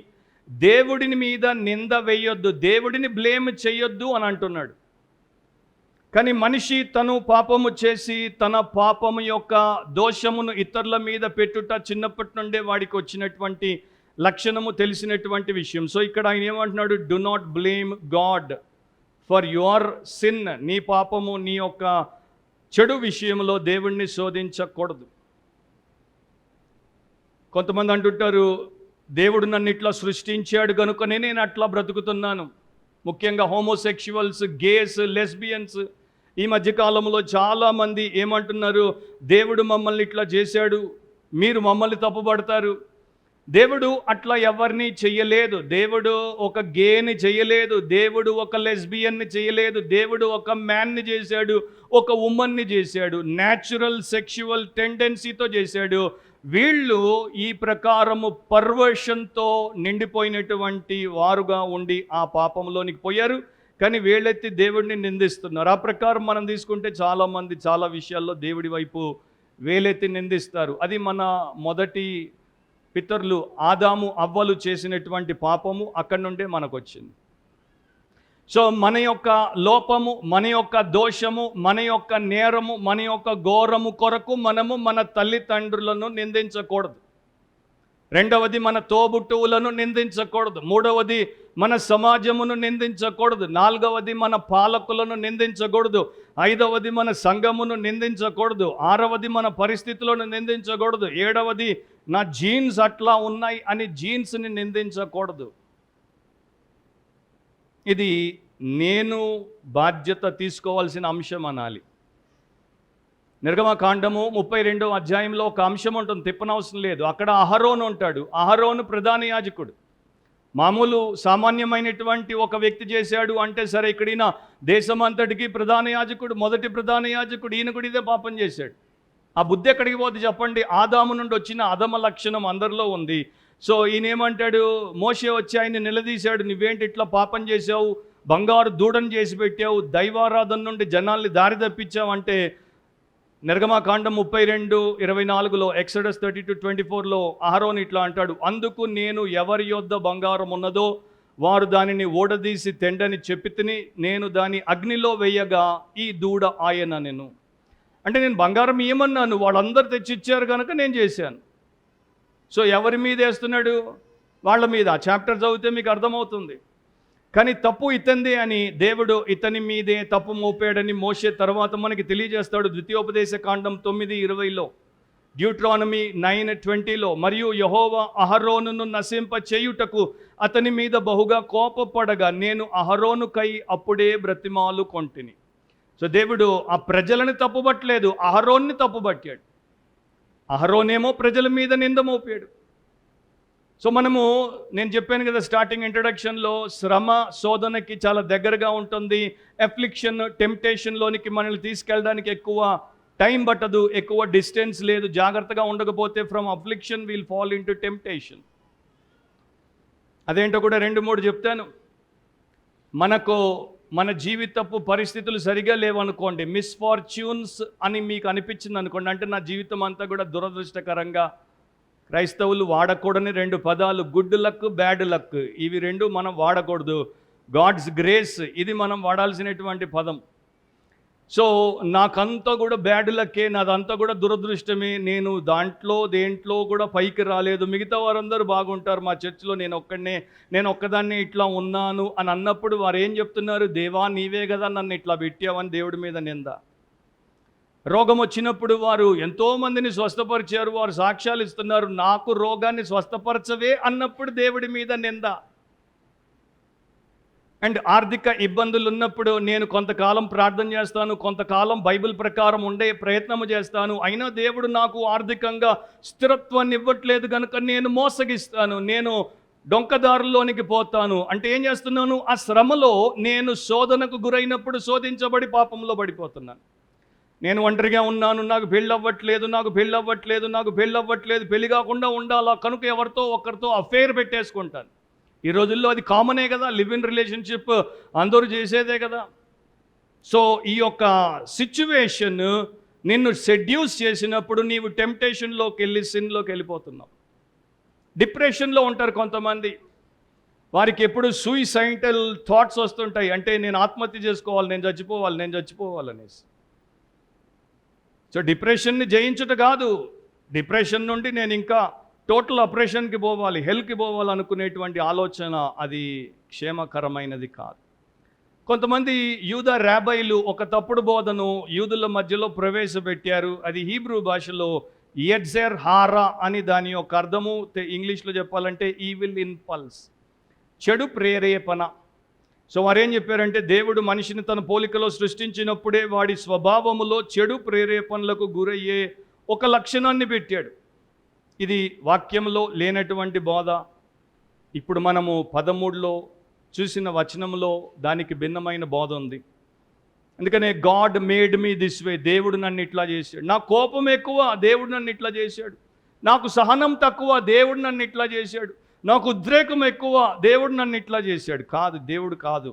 దేవుడిని మీద నింద వేయొద్దు, దేవుడిని బ్లేమ్ చేయొద్దు అని అంటున్నాడు. కానీ మనిషి తను పాపము చేసి తన పాపము యొక్క దోషమును ఇతరుల మీద పెట్టుట చిన్నప్పటి నుండే వాడికి వచ్చినటువంటి లక్షణము, తెలిసినటువంటి విషయం. సో ఇక్కడ ఆయన ఏమంటున్నాడు? Do not blame God for your sin. నీ పాపము, నీ యొక్క చెడు విషయంలో దేవుణ్ణి శోధించకూడదు. కొంతమంది అంటుంటారు, దేవుడు నన్ను ఇట్లా సృష్టించాడు కనుకనే నేను అట్లా బ్రతుకుతున్నాను. ముఖ్యంగా హోమోసెక్షువల్స్, గేస్, లెస్బియన్స్ ఈ మధ్యకాలంలో చాలామంది ఏమంటున్నారు? దేవుడు మమ్మల్ని ఇట్లా చేశాడు, మీరు మమ్మల్ని తప్పుపడతారు. దేవుడు అట్లా ఎవరిని చెయ్యలేదు. దేవుడు ఒక గేని చేయలేదు, దేవుడు ఒక లెస్బియన్ని చేయలేదు, దేవుడు ఒక మ్యాన్ని చేశాడు, ఒక ఉమెన్ని చేశాడు, న్యాచురల్ సెక్షువల్ టెండెన్సీతో చేశాడు. వీళ్ళు ఈ ప్రకారము పర్వర్షన్తో నిండిపోయినటువంటి వారుగా ఉండి ఆ పాపంలోనికి పోయారు. కానీ వీళ్ళెత్తి దేవుడిని నిందిస్తున్నారు. ఆ ప్రకారం మనం తీసుకుంటే చాలామంది చాలా విషయాల్లో దేవుడి వైపు వేలెత్తి నిందిస్తారు. అది మన మొదటి పితరులు ఆదాము అవ్వలు చేసినటువంటి పాపము అక్కడి నుండే మనకు వచ్చింది. సో మన యొక్క లోపము, మన యొక్క దోషము, మన యొక్క నేరము, మన యొక్క ఘోరము కొరకు మనము మన తల్లిదండ్రులను నిందించకూడదు. రెండవది మన తోబుట్టువులను నిందించకూడదు. మూడవది మన సమాజమును నిందించకూడదు. నాలుగవది మన పాలకులను నిందించకూడదు. ఐదవది మన సంఘమును నిందించకూడదు. ఆరవది మన పరిస్థితులను నిందించకూడదు. ఏడవది నా జీన్స్ అట్లా ఉన్నాయి అని జీన్స్ని నిందించకూడదు. ఇది నేను బాధ్యత తీసుకోవాల్సిన అంశం అనాలి. నిర్గమకాండము 32వ అధ్యాయంలో ఒక అంశం ఉంటుంది, తిప్పనవసరం లేదు. అక్కడ అహరోను ఉంటాడు. అహరోను ప్రధాన యాజకుడు. మామూలు సామాన్యమైనటువంటి ఒక వ్యక్తి చేశాడు అంటే సరే, ఇక్కడ ఈయన దేశమంతటికి ప్రధాన యాజకుడు, మొదటి ప్రధాన యాజకుడు, ఈయన కూడా ఇదే పాపం చేశాడు. ఆ బుద్ధి ఎక్కడికి పోతే చెప్పండి? ఆదాము నుండి వచ్చిన అధమ లక్షణం అందరిలో ఉంది. సో ఈయన ఏమంటాడు? మోషే వచ్చి ఆయన నిలదీశాడు, నువ్వేంటి ఇట్లా పాపం చేసావు, బంగారు దూడను చేసి పెట్టావు, దైవారాధన నుండి జనాల్ని దారి తప్పించావు అంటే, నిర్గమకాండం 32:24లో, ఎక్సడస్ 32:24లో అహరోను ఇట్లా అంటాడు, అందుకు నేను ఎవరి యొద్ద బంగారం ఉన్నదో వారు దానిని ఓడదీసి తెండని చెప్పి తిని, నేను దాని అగ్నిలో వేయగా ఈ దూడ ఆయన. నేను అంటే నేను బంగారం ఏమన్నాను, వాళ్ళందరూ తెచ్చిచ్చారు కనుక నేను చేశాను. సో ఎవరి మీద వేస్తున్నాడు? వాళ్ళ మీద. ఆ చాప్టర్ చదివితే మీకు అర్థమవుతుంది. కానీ తప్పు ఇతందే అని దేవుడు ఇతని మీదే తప్పు మోపాడని మోషే తర్వాత మనకి తెలియజేస్తాడు. ద్వితీయోపదేశ కాండం 9:20లో, డ్యూట్రానమీ 9:20లో, మరియు యెహోవా అహరోనును నశింప చేయుటకు అతని మీద బహుగా కోపపడగా నేను అహరోనుకై అప్పుడే బ్రతిమాలు కొంటిని. సో దేవుడు ఆ ప్రజలను తప్పుబట్టలేదు, అహరోన్ని తప్పుబట్టాడు. అహరోనేమో ప్రజల మీద నింద మోపాడు. సో నేను చెప్పాను కదా స్టార్టింగ్ ఇంట్రడక్షన్లో, శ్రమ శోధనకి చాలా దగ్గరగా ఉంటుంది. ఎఫ్లిక్షన్ టెంప్టేషన్లోనికి మనల్ని తీసుకెళ్ళడానికి ఎక్కువ టైం పట్టదు, ఎక్కువ డిస్టెన్స్ లేదు. జాగ్రత్తగా ఉండకపోతే from affliction will fall in to temptation. అదేంటో కూడా 2-3 చెప్తాను. మన జీవితపు పరిస్థితులు సరిగా లేవనుకోండి, మిస్ఫార్చ్యూన్స్ అని మీకు అనిపించింది అనుకోండి, అంటే నా జీవితం అంతా కూడా దురదృష్టకరంగా, క్రైస్తవులు వాడకూడని 2 పదాలు, గుడ్ లక్, బ్యాడ్ లక్, ఇవి 2 మనం వాడకూడదు. గాడ్స్ గ్రేస్ ఇది మనం వాడాల్సినటువంటి పదం. సో నాకంతా కూడా బ్యాడ్ లక్కే, నాదంతా కూడా దురదృష్టమే, నేను దేంట్లో కూడా పైకి రాలేదు, మిగతా వారందరూ బాగుంటారు మా చర్చిలో, నేను ఒక్కదాన్ని ఇట్లా ఉన్నాను అని అన్నప్పుడు వారు ఏం చెప్తున్నారు? దేవా నీవే కదా నన్ను ఇట్లా పెట్టావని దేవుడి మీద నింద. రోగం వచ్చినప్పుడు వారు ఎంతోమందిని స్వస్థపరిచారు, వారు సాక్ష్యాలు ఇస్తున్నారు, నాకు రోగాన్ని స్వస్థపరచవే అన్నప్పుడు దేవుడి మీద నింద. అండ్ ఆర్థిక ఇబ్బందులు ఉన్నప్పుడు నేను కొంతకాలం ప్రార్థన చేస్తాను, కొంతకాలం బైబిల్ ప్రకారం ఉండే ప్రయత్నము చేస్తాను, అయినా దేవుడు నాకు ఆర్థికంగా స్థిరత్వాన్ని ఇవ్వట్లేదు కనుక నేను మోసగిస్తాను, నేను డొంకదారుల్లోనికి పోతాను. అంటే ఏం చేస్తున్నాను? ఆ శ్రమలో నేను శోధనకు గురైనప్పుడు శోధించబడి పాపంలో పడిపోతున్నాను. నేను ఒంటరిగా ఉన్నాను, నాకు పెళ్ళి అవ్వట్లేదు, పెళ్ళి కాకుండా ఉండాలా కనుక ఎవరితో ఒకరితో అఫేర్ పెట్టేసుకుంటాను. ఈ రోజుల్లో అది కామనే కదా, లివ్ ఇన్ రిలేషన్షిప్ అందరూ చేసేదే కదా. సో ఈ యొక్క సిచ్యువేషన్ నిన్ను సెడ్యూస్ చేసినప్పుడు నీవు టెంప్టేషన్లోకి వెళ్ళి సిన్లోకి వెళ్ళిపోతున్నావు. డిప్రెషన్లో ఉంటారు కొంతమంది, వారికి ఎప్పుడు సూయిసైడల్ థాట్స్ వస్తుంటాయి, అంటే నేను ఆత్మహత్య చేసుకోవాలి, నేను చచ్చిపోవాలనేసి. సో డిప్రెషన్ని జయించుట కాదు, డిప్రెషన్ నుండి నేను ఇంకా టోటల్ ఆపరేషన్కి పోవాలి, హెల్త్కి పోవాలి అనుకునేటువంటి ఆలోచన అది క్షేమకరమైనది కాదు. కొంతమంది యూద రాబైలు ఒక తప్పుడు బోధను యూదుల మధ్యలో ప్రవేశపెట్టారు. అది హీబ్రూ భాషలో యెట్జెర్ హారా అని దాని యొక్క అర్థము, ఇంగ్లీష్లో చెప్పాలంటే ఈవిల్ ఇన్పల్స్, చెడు ప్రేరేపణ. సో వారేం చెప్పారంటే దేవుడు మనిషిని తన పోలికలో సృష్టించినప్పుడే వాడి స్వభావములో చెడు ప్రేరేపణలకు గురయ్యే ఒక లక్షణాన్ని పెట్టాడు. ఇది వాక్యంలో లేనటువంటి బోధ. ఇప్పుడు మనము 13లో చూసిన వచనంలో దానికి భిన్నమైన బోధ ఉంది. అందుకనే God made me this way, దేవుడు నన్ను ఇట్లా చేశాడు. నా కోపం ఎక్కువ, దేవుడు నన్ను ఇట్లా చేశాడు. నాకు సహనం తక్కువ, దేవుడు నన్ను ఇట్లా చేశాడు. నాకు ఉద్రేకం ఎక్కువ, దేవుడు నన్ను ఇట్లా చేశాడు. కాదు, దేవుడు కాదు.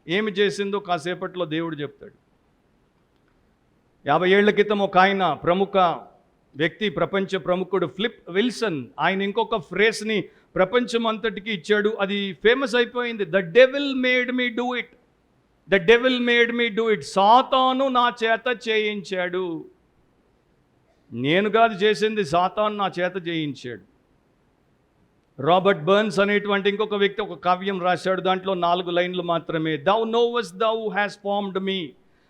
ఏమి చేసిందో కాసేపట్లో దేవుడు చెప్తాడు. 50 ఏళ్ల క్రితం ఒక ఆయన ప్రముఖ వ్యక్తి, ప్రపంచ ప్రముఖుడు ఫిలిప్ విల్సన్, ఆయన ఇంకొక ఫ్రేస్ని ప్రపంచం అంతటికి ఇచ్చాడు. అది ఫేమస్ అయిపోయింది. The devil made me do it. సాతాను నా చేత చేయించాడు. నేను కాదు చేసింది, సాతాను నా చేత చేయించాడు. రాబర్ట్ బర్న్స్ అనేటువంటి ఇంకొక వ్యక్తి ఒక కావ్యం రాశాడు. దాంట్లో 4 లైన్లు మాత్రమే. దౌ నోవెస్ట్ దౌ హ్యాస్ ఫార్మ్డ్ మీ,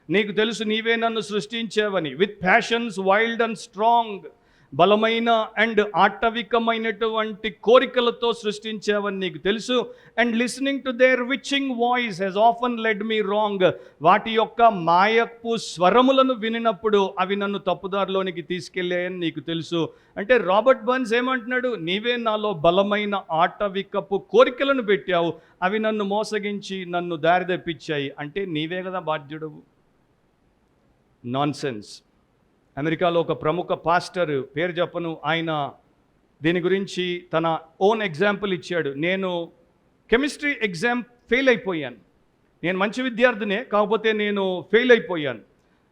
నీకు తెలుసు నీవే నన్ను సృష్టించావని. With passions wild and strong, బలమైన అండ్ ఆటవికమైనటువంటి కోరికలతో సృష్టించావని నీకు తెలుసు. And listening to their witching voice he's often led me wrong, వాటి యొక్క మాయపు స్వరములను వినినప్పుడు అవి నన్ను తప్పుదారిలోనికి తీసుకెళ్ళాయని నీకు తెలుసు. అంటే రాబర్ట్ బర్న్స్ ఏమంటున్నాడు? నీవే నాలో బలమైన ఆటవికపు కోరికలను పెట్టావు, అవి నన్ను మోసగించి నన్ను దారి తప్పించాయి. అంటే నీవే కదా బాధ్యుడవు. నాన్సెన్స్. అమెరికాలో ఒక ప్రముఖ పాస్టర్, పేరు చెప్పను, ఆయన దీని గురించి తన ఓన్ ఎగ్జాంపుల్ ఇచ్చాడు. నేను కెమిస్ట్రీ ఎగ్జామ్ ఫెయిల్ అయిపోయాను. నేను మంచి విద్యార్థినే, కాకపోతే నేను ఫెయిల్ అయిపోయాను.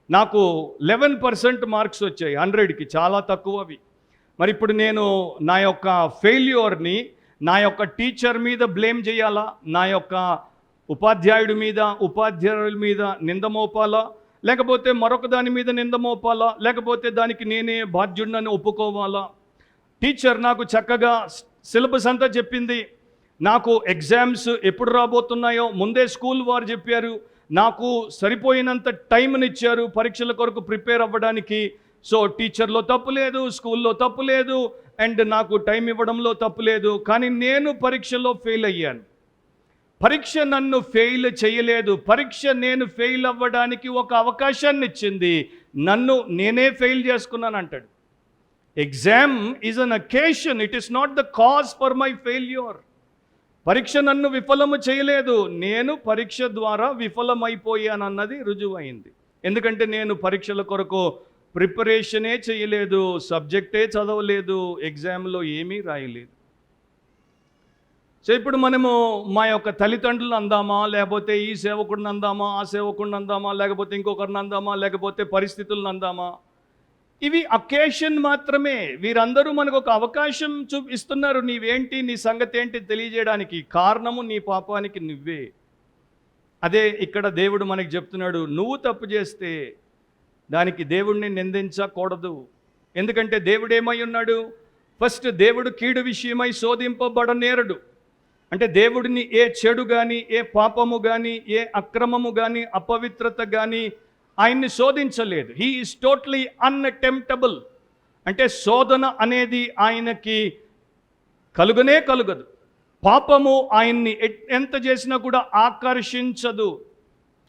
నాకు 11% మార్క్స్ వచ్చాయి 100కి, చాలా తక్కువవి. మరి ఇప్పుడు నేను నా యొక్క ఫెయిల్యూర్ని నా యొక్క టీచర్ మీద బ్లేమ్ చేయాలా, నా యొక్క ఉపాధ్యాయుడి మీద, ఉపాధ్యాయుల మీద నింద మోపాలా, లేకపోతే మరొక దాని మీద నింద మోపాలా, లేకపోతే దానికి నేనే బాధ్యుడినని ఒప్పుకోవాలా? టీచర్ నాకు చక్కగా సిలబస్ అంతా చెప్పింది, నాకు ఎగ్జామ్స్ ఎప్పుడు రాబోతున్నాయో ముందే స్కూల్ వారు చెప్పారు, నాకు సరిపోయినంత టైంని ఇచ్చారు పరీక్షల కొరకు ప్రిపేర్ అవ్వడానికి. సో టీచర్లో తప్పు లేదు, స్కూల్లో తప్పు లేదు, అండ్ నాకు టైం ఇవ్వడంలో తప్పు లేదు. కానీ నేను పరీక్షలో ఫెయిల్ అయ్యాను. పరీక్ష నన్ను ఫెయిల్ చేయలేదు. పరీక్ష నేను ఫెయిల్ అవ్వడానికి ఒక అవకాశాన్ని ఇచ్చింది. నన్ను నేనే ఫెయిల్ చేసుకున్నాను అంటాడు. Exam is an occasion, it is not the cause for my failure. పరీక్ష నన్ను విఫలము చేయలేదు, నేను పరీక్ష ద్వారా విఫలమైపోయానన్నది రుజువైంది. ఎందుకంటే నేను పరీక్షల కొరకు ప్రిపరేషనే చేయలేదు, సబ్జెక్టే చదవలేదు, ఎగ్జామ్లో ఏమీ రాయలేదు. సో ఇప్పుడు మనము మా యొక్క తల్లిదండ్రులను అందామా, లేకపోతే ఈ సేవకుడిని అందామా, ఆ సేవకుడిని అందామా, లేకపోతే ఇంకొకరిని అందామా, లేకపోతే పరిస్థితులను అందామా, ఇవి అకేషన్ మాత్రమే. వీరందరూ మనకు ఒక అవకాశం ఇస్తున్నారు. నీవేంటి, నీ సంగతి ఏంటి తెలియజేయడానికి. కారణము నీ పాపానికి నువ్వే. అదే ఇక్కడ దేవుడు మనకి చెప్తున్నాడు, నువ్వు తప్పు చేస్తే దానికి దేవుడిని నిందించకూడదు. ఎందుకంటే దేవుడు ఏమై ఉన్నాడు? ఫస్ట్, దేవుడు కీడు విషయమై శోధింపబడనేరడు. అంటే దేవుడిని ఏ చెడు కానీ, ఏ పాపము కానీ, ఏ అక్రమము కానీ, అపవిత్రత కానీ ఆయన్ని శోధించలేదు. He is totally untemptable. అంటే శోధన అనేది ఆయనకి కలుగదు. పాపము ఆయన్ని ఎంత చేసినా కూడా ఆకర్షించదు.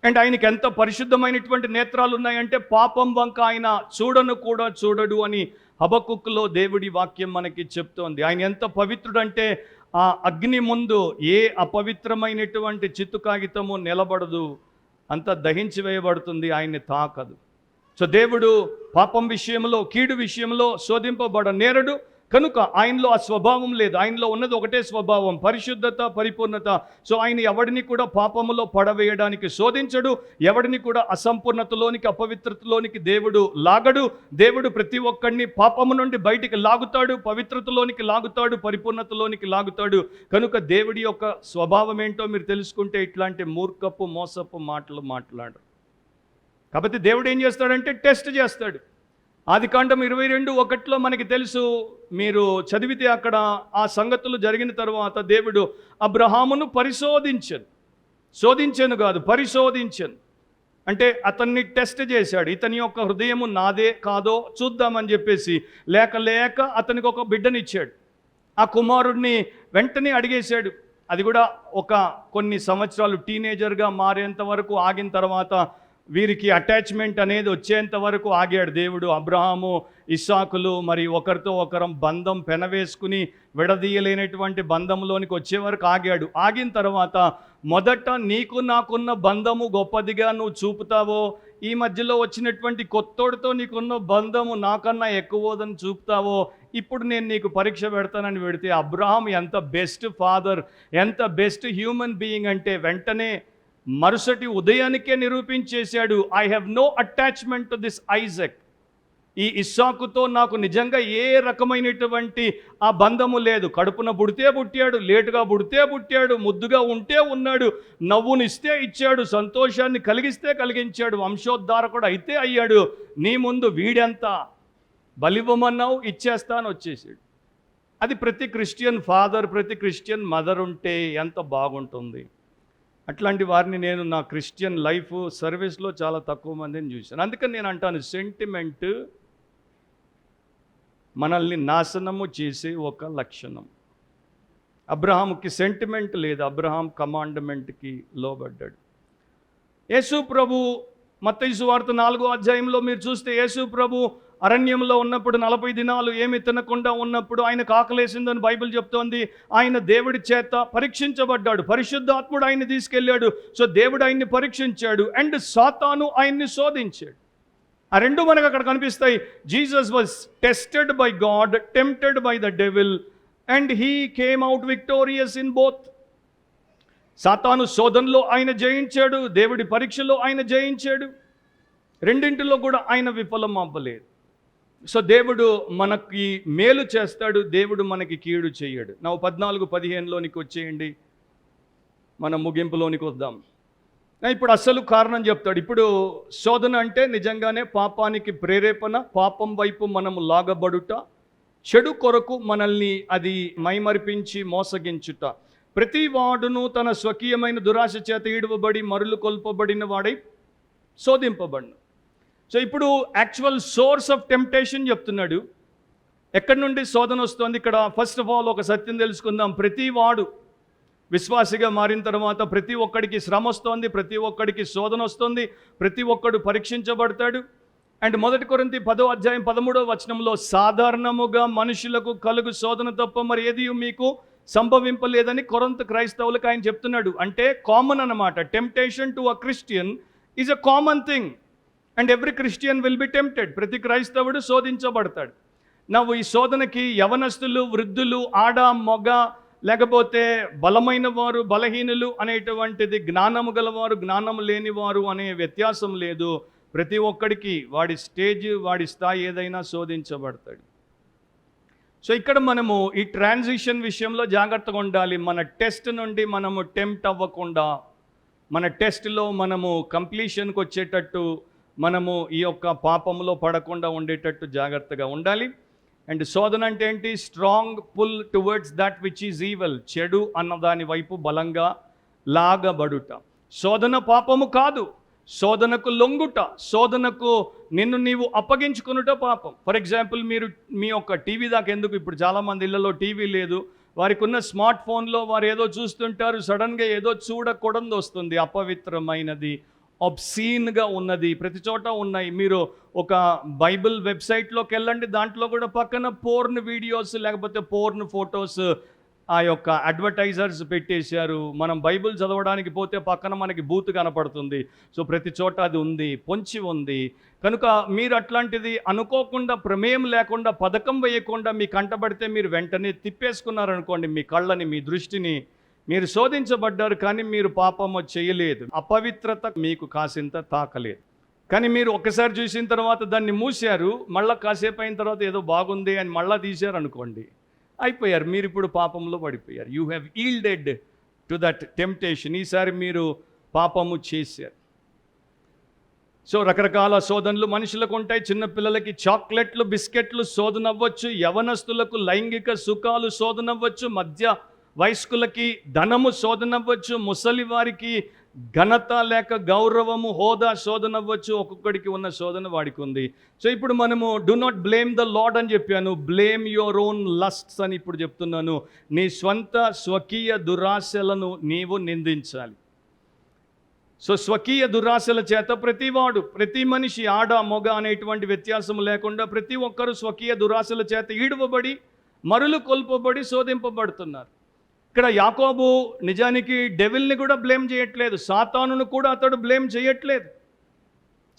అండ్ ఆయనకి ఎంత పరిశుద్ధమైనటువంటి నేత్రాలు ఉన్నాయంటే పాపం వంక ఆయన చూడడు అని హబక్కులో దేవుడి వాక్యం మనకి చెప్తోంది. ఆయన ఎంత పవిత్రుడంటే ఆ అగ్ని ముందు ఏ అపవిత్రమైనటువంటి చిత్తు కాగితము నిలబడదు, అంత దహించి వేయబడుతుంది, ఆయన్ని తాకదు. సో దేవుడు పాపం విషయంలో, కీడు విషయంలో శోధింపబడనేరడు. కనుక ఆయనలో ఆ స్వభావం లేదు. ఆయనలో ఉన్నది ఒకటే స్వభావం, పరిశుద్ధత, పరిపూర్ణత. సో ఆయన ఎవడిని కూడా పాపములో పడవేయడానికి శోధించడు. ఎవడిని కూడా అసంపూర్ణతలోనికి, అపవిత్రతలోనికి దేవుడు లాగడు. దేవుడు ప్రతి ఒక్కడిని పాపము నుండి బయటికి లాగుతాడు, పవిత్రతలోనికి లాగుతాడు, పరిపూర్ణతలోనికి లాగుతాడు. కనుక దేవుడి యొక్క స్వభావం ఏంటో మీరు తెలుసుకుంటే ఇట్లాంటి మూర్ఖపు, మోసపు మాటలు మాట్లాడరు. కాబట్టి దేవుడు ఏం చేస్తాడంటే టెస్ట్ చేస్తాడు. ఆదికాండం 22:1 మనకి తెలుసు. మీరు చదివితే అక్కడ ఆ సంగతులు జరిగిన తర్వాత దేవుడు అబ్రహామును శోధించాను కాదు, పరిశోధించాను. అంటే అతన్ని టెస్ట్ చేశాడు. ఇతని యొక్క హృదయము నాదే కాదో చూద్దామని చెప్పేసి లేక అతనికి ఒక బిడ్డనిచ్చాడు. ఆ కుమారుడిని వెంటనే అడిగేశాడు. అది కూడా కొన్ని సంవత్సరాలు టీనేజర్గా మారేంత వరకు ఆగిన తర్వాత, వీరికి అటాచ్మెంట్ అనేది వచ్చేంత వరకు ఆగాడు దేవుడు. అబ్రహాము, ఇస్సాకులు మరి ఒకరితో ఒకరం బంధం పెనవేసుకుని విడదీయలేనటువంటి బంధంలోనికి వచ్చే వరకు ఆగాడు. ఆగిన తర్వాత మొదట నీకు నాకున్న బంధము గొప్పదిగా నువ్వు చూపుతావో, ఈ మధ్యలో వచ్చినటువంటి కొత్తోడితో నీకున్న బంధము నాకన్నా ఎక్కువదని చూపుతావో, ఇప్పుడు నేను నీకు పరీక్ష పెడతానని పెడితే అబ్రహాం ఎంత బెస్ట్ ఫాదర్, ఎంత బెస్ట్ హ్యూమన్ బీయింగ్ అంటే వెంటనే మరుసటి ఉదయానికే నిరూపించేశాడు. I have no attachment to this Isaac. ఈ ఇస్సాకుతో నాకు నిజంగా ఏ రకమైనటువంటి ఆ బంధము లేదు. కడుపున పుడితే పుట్టాడు, లేటుగా పుడితే పుట్టాడు, ముద్దుగా ఉంటే ఉన్నాడు, నవ్వునిస్తే ఇచ్చాడు, సంతోషాన్ని కలిగిస్తే కలిగించాడు, వంశోద్ధారకుడు అయితే అయ్యాడు. నీ ముందు వీడెంత బలివ్వమన్నావు, ఇచ్చేస్తాను వచ్చేసాడు. అది ప్రతి క్రిస్టియన్ ఫాదర్, ప్రతి క్రిస్టియన్ మదర్ ఉంటే ఎంత బాగుంటుంది. అట్లాంటి వారిని నేను నా క్రిస్టియన్ లైఫ్ సర్వీస్లో చాలా తక్కువ మందిని చూశాను. అందుకని నేను అంటాను, సెంటిమెంట్ మనల్ని నాశనము చేసే ఒక లక్షణం. అబ్రహాముకి సెంటిమెంట్ లేదు, అబ్రహాం కమాండ్మెంట్కి లోబడ్డాడు. యేసు ప్రభు మత్తయి సువార్త 4వ అధ్యాయంలో మీరు చూస్తే యేసు ప్రభు అరణ్యంలో ఉన్నప్పుడు 40 దినాలు ఏమి తినకుండా ఉన్నప్పుడు ఆయనకు ఆకలేసిందని బైబిల్ చెప్తోంది. ఆయన దేవుడి చేత పరీక్షించబడ్డాడు. పరిశుద్ధాత్ముడు ఆయన్ని తీసుకెళ్ళాడు. సో దేవుడు ఆయన్ని పరీక్షించాడు అండ్ సాతాను ఆయన్ని శోధించాడు. ఆ రెండు మనకు అక్కడ కనిపిస్తాయి. Jesus was tested by God, tempted by the devil and he came out victorious in both. సాతాను శోధనలో ఆయన జయించాడు, దేవుడి పరీక్షలో ఆయన జయించాడు. రెండింటిలో కూడా ఆయన విఫలం అవ్వలేదు. సో దేవుడు మనకి మేలు చేస్తాడు, దేవుడు మనకి కీడు చేయడు. 14-15లోనికి వచ్చేయండి, మనం ముగింపులోనికి వద్దాం. ఇప్పుడు అసలు కారణం చెప్తాడు. ఇప్పుడు శోధన అంటే నిజంగానే పాపానికి ప్రేరేపణ, పాపం వైపు మనము లాగబడుట, చెడు కొరకు మనల్ని అది మైమరిపించి మోసగించుట. ప్రతి వాడును తన స్వకీయమైన దురాశ చేత ఈడవబడి మరులు కొల్పబడిన వాడై శోధింపబడిన. సో ఇప్పుడు యాక్చువల్ సోర్స్ ఆఫ్ టెంప్టేషన్ చెప్తున్నాడు. ఎక్కడి నుండి శోధన వస్తుంది? ఇక్కడ ఫస్ట్ ఆఫ్ ఆల్ ఒక సత్యం తెలుసుకుందాం. ప్రతి వాడు విశ్వాసిగా మారిన తర్వాత ప్రతి ఒక్కడికి శ్రమ వస్తుంది, ప్రతి ఒక్కడికి శోధన వస్తుంది, ప్రతి ఒక్కడు పరీక్షించబడతాడు. అండ్ 1 కొరింథీ 10:13 సాధారణముగా మనుషులకు కలుగు శోధన తప్ప మరి ఏది మీకు సంభవింపలేదని కొరింథీ క్రైస్తవులకు ఆయన చెప్తున్నాడు. అంటే కామన్ అన్నమాట. Temptation to a Christian is a common thing and every Christian will be tempted. ప్రతి క్రైస్తవుడు శోధించబడతాడు. ఈ శోధనకి యవనస్తులు, వృద్ధులు, ఆడ, మగ, లేకపోతే బలమైన వారు, బలహీనులు అనేటువంటిది, జ్ఞానము గలవారు, జ్ఞానం లేనివారు అనే వ్యత్యాసం లేదు. ప్రతి ఒక్కడికి వాడి స్టేజ్, వాడి స్థాయి ఏదైనా శోధించబడతాడు. సో ఇక్కడ మనము ఈ ట్రాన్సిషన్ విషయంలో జాగ్రత్తగా ఉండాలి. మన టెస్ట్ నుండి మనము టెంప్ట్ అవ్వకుండా, మన టెస్ట్లో మనము కంప్లీషన్కి వచ్చేటట్టు, మనము ఈ యొక్క పాపంలో పడకుండా ఉండేటట్టు జాగ్రత్తగా ఉండాలి. అండ్ శోధన అంటే ఏంటి? Strong pull towards that which is evil. చెడు అన్నదాని వైపు బలంగా లాగబడుట. శోధన పాపము కాదు, శోధనకు లొంగుట, శోధనకు నిన్ను నీవు అప్పగించుకునుట పాపం. ఫర్ ఎగ్జాంపుల్, మీరు మీ యొక్క టీవీ దాకా ఎందుకు, ఇప్పుడు చాలామంది ఇళ్లలో టీవీ లేదు, వారికి ఉన్న స్మార్ట్ ఫోన్లో వారు ఏదో చూస్తుంటారు, సడన్గా ఏదో చూడకూడదు వస్తుంది, అపవిత్రమైనది, ఒబ్సీన్గా ఉన్నది, ప్రతి చోట ఉన్నాయి. మీరు ఒక బైబిల్ వెబ్సైట్లోకి వెళ్ళండి, దాంట్లో కూడా పక్కన పోర్న్ వీడియోస్ లేకపోతే పోర్న్ ఫొటోస్ ఆ యొక్క అడ్వర్టైజర్స్ పెట్టేశారు. మనం బైబిల్ చదవడానికి పోతే పక్కన మనకి బూత్ కనపడుతుంది. సో ప్రతి చోట అది ఉంది, పొంచి ఉంది. కనుక మీరు అట్లాంటిది అనుకోకుండా, ప్రమేయం లేకుండా, పథకం వేయకుండా మీ కంటబడితే మీరు వెంటనే తిప్పేసుకున్నారనుకోండి మీ కళ్ళని, మీ దృష్టిని, మీరు శోధించబడ్డారు కానీ మీరు పాపము చేయలేదు, అపవిత్రత మీకు కాసింత తాకలేదు. కానీ మీరు ఒక్కసారి చూసిన తర్వాత దాన్ని మూసారు, మళ్ళీ కాసేపు అయిన తర్వాత ఏదో బాగుంది అని మళ్ళీ తీశారు అనుకోండి, అయిపోయారు, మీరు ఇప్పుడు పాపంలో పడిపోయారు. You have yielded to that temptation. ఈసారి మీరు పాపము చేశారు. సో రకరకాల శోధనలు మనుషులకు ఉంటాయి. చిన్నపిల్లలకి చాక్లెట్లు, బిస్కెట్లు శోధన అవ్వచ్చు, యవనస్తులకు లైంగిక సుఖాలు శోధన అవ్వచ్చు, మధ్య వయస్కులకి ధనము శోధన అవ్వచ్చు, ముసలి వారికి ఘనత లేక గౌరవము, హోదా శోధన అవ్వచ్చు. ఒక్కొక్కడికి ఉన్న శోధన వాడికి ఉంది. సో ఇప్పుడు మనము do not blame the lord అని చెప్పాను, బ్లేమ్ యువర్ ఓన్ లస్ట్స్ అని ఇప్పుడు చెప్తున్నాను. నీ స్వంత స్వకీయ దురాశలను నీవు నిందించాలి. సో స్వకీయ దురాశల చేత ప్రతివాడు, ప్రతి మనిషి, ఆడ మొగ అనేటువంటి వ్యత్యాసం లేకుండా ప్రతి ఒక్కరూ స్వకీయ దురాశల చేత ఈడవబడి, మరులు కొల్పబడి శోధింపబడుతున్నారు. ఇక్కడ యాకోబు నిజానికి డెవిల్ని కూడా బ్లేమ్ చేయట్లేదు, సాతానును కూడా అతడు బ్లేమ్ చేయట్లేదు.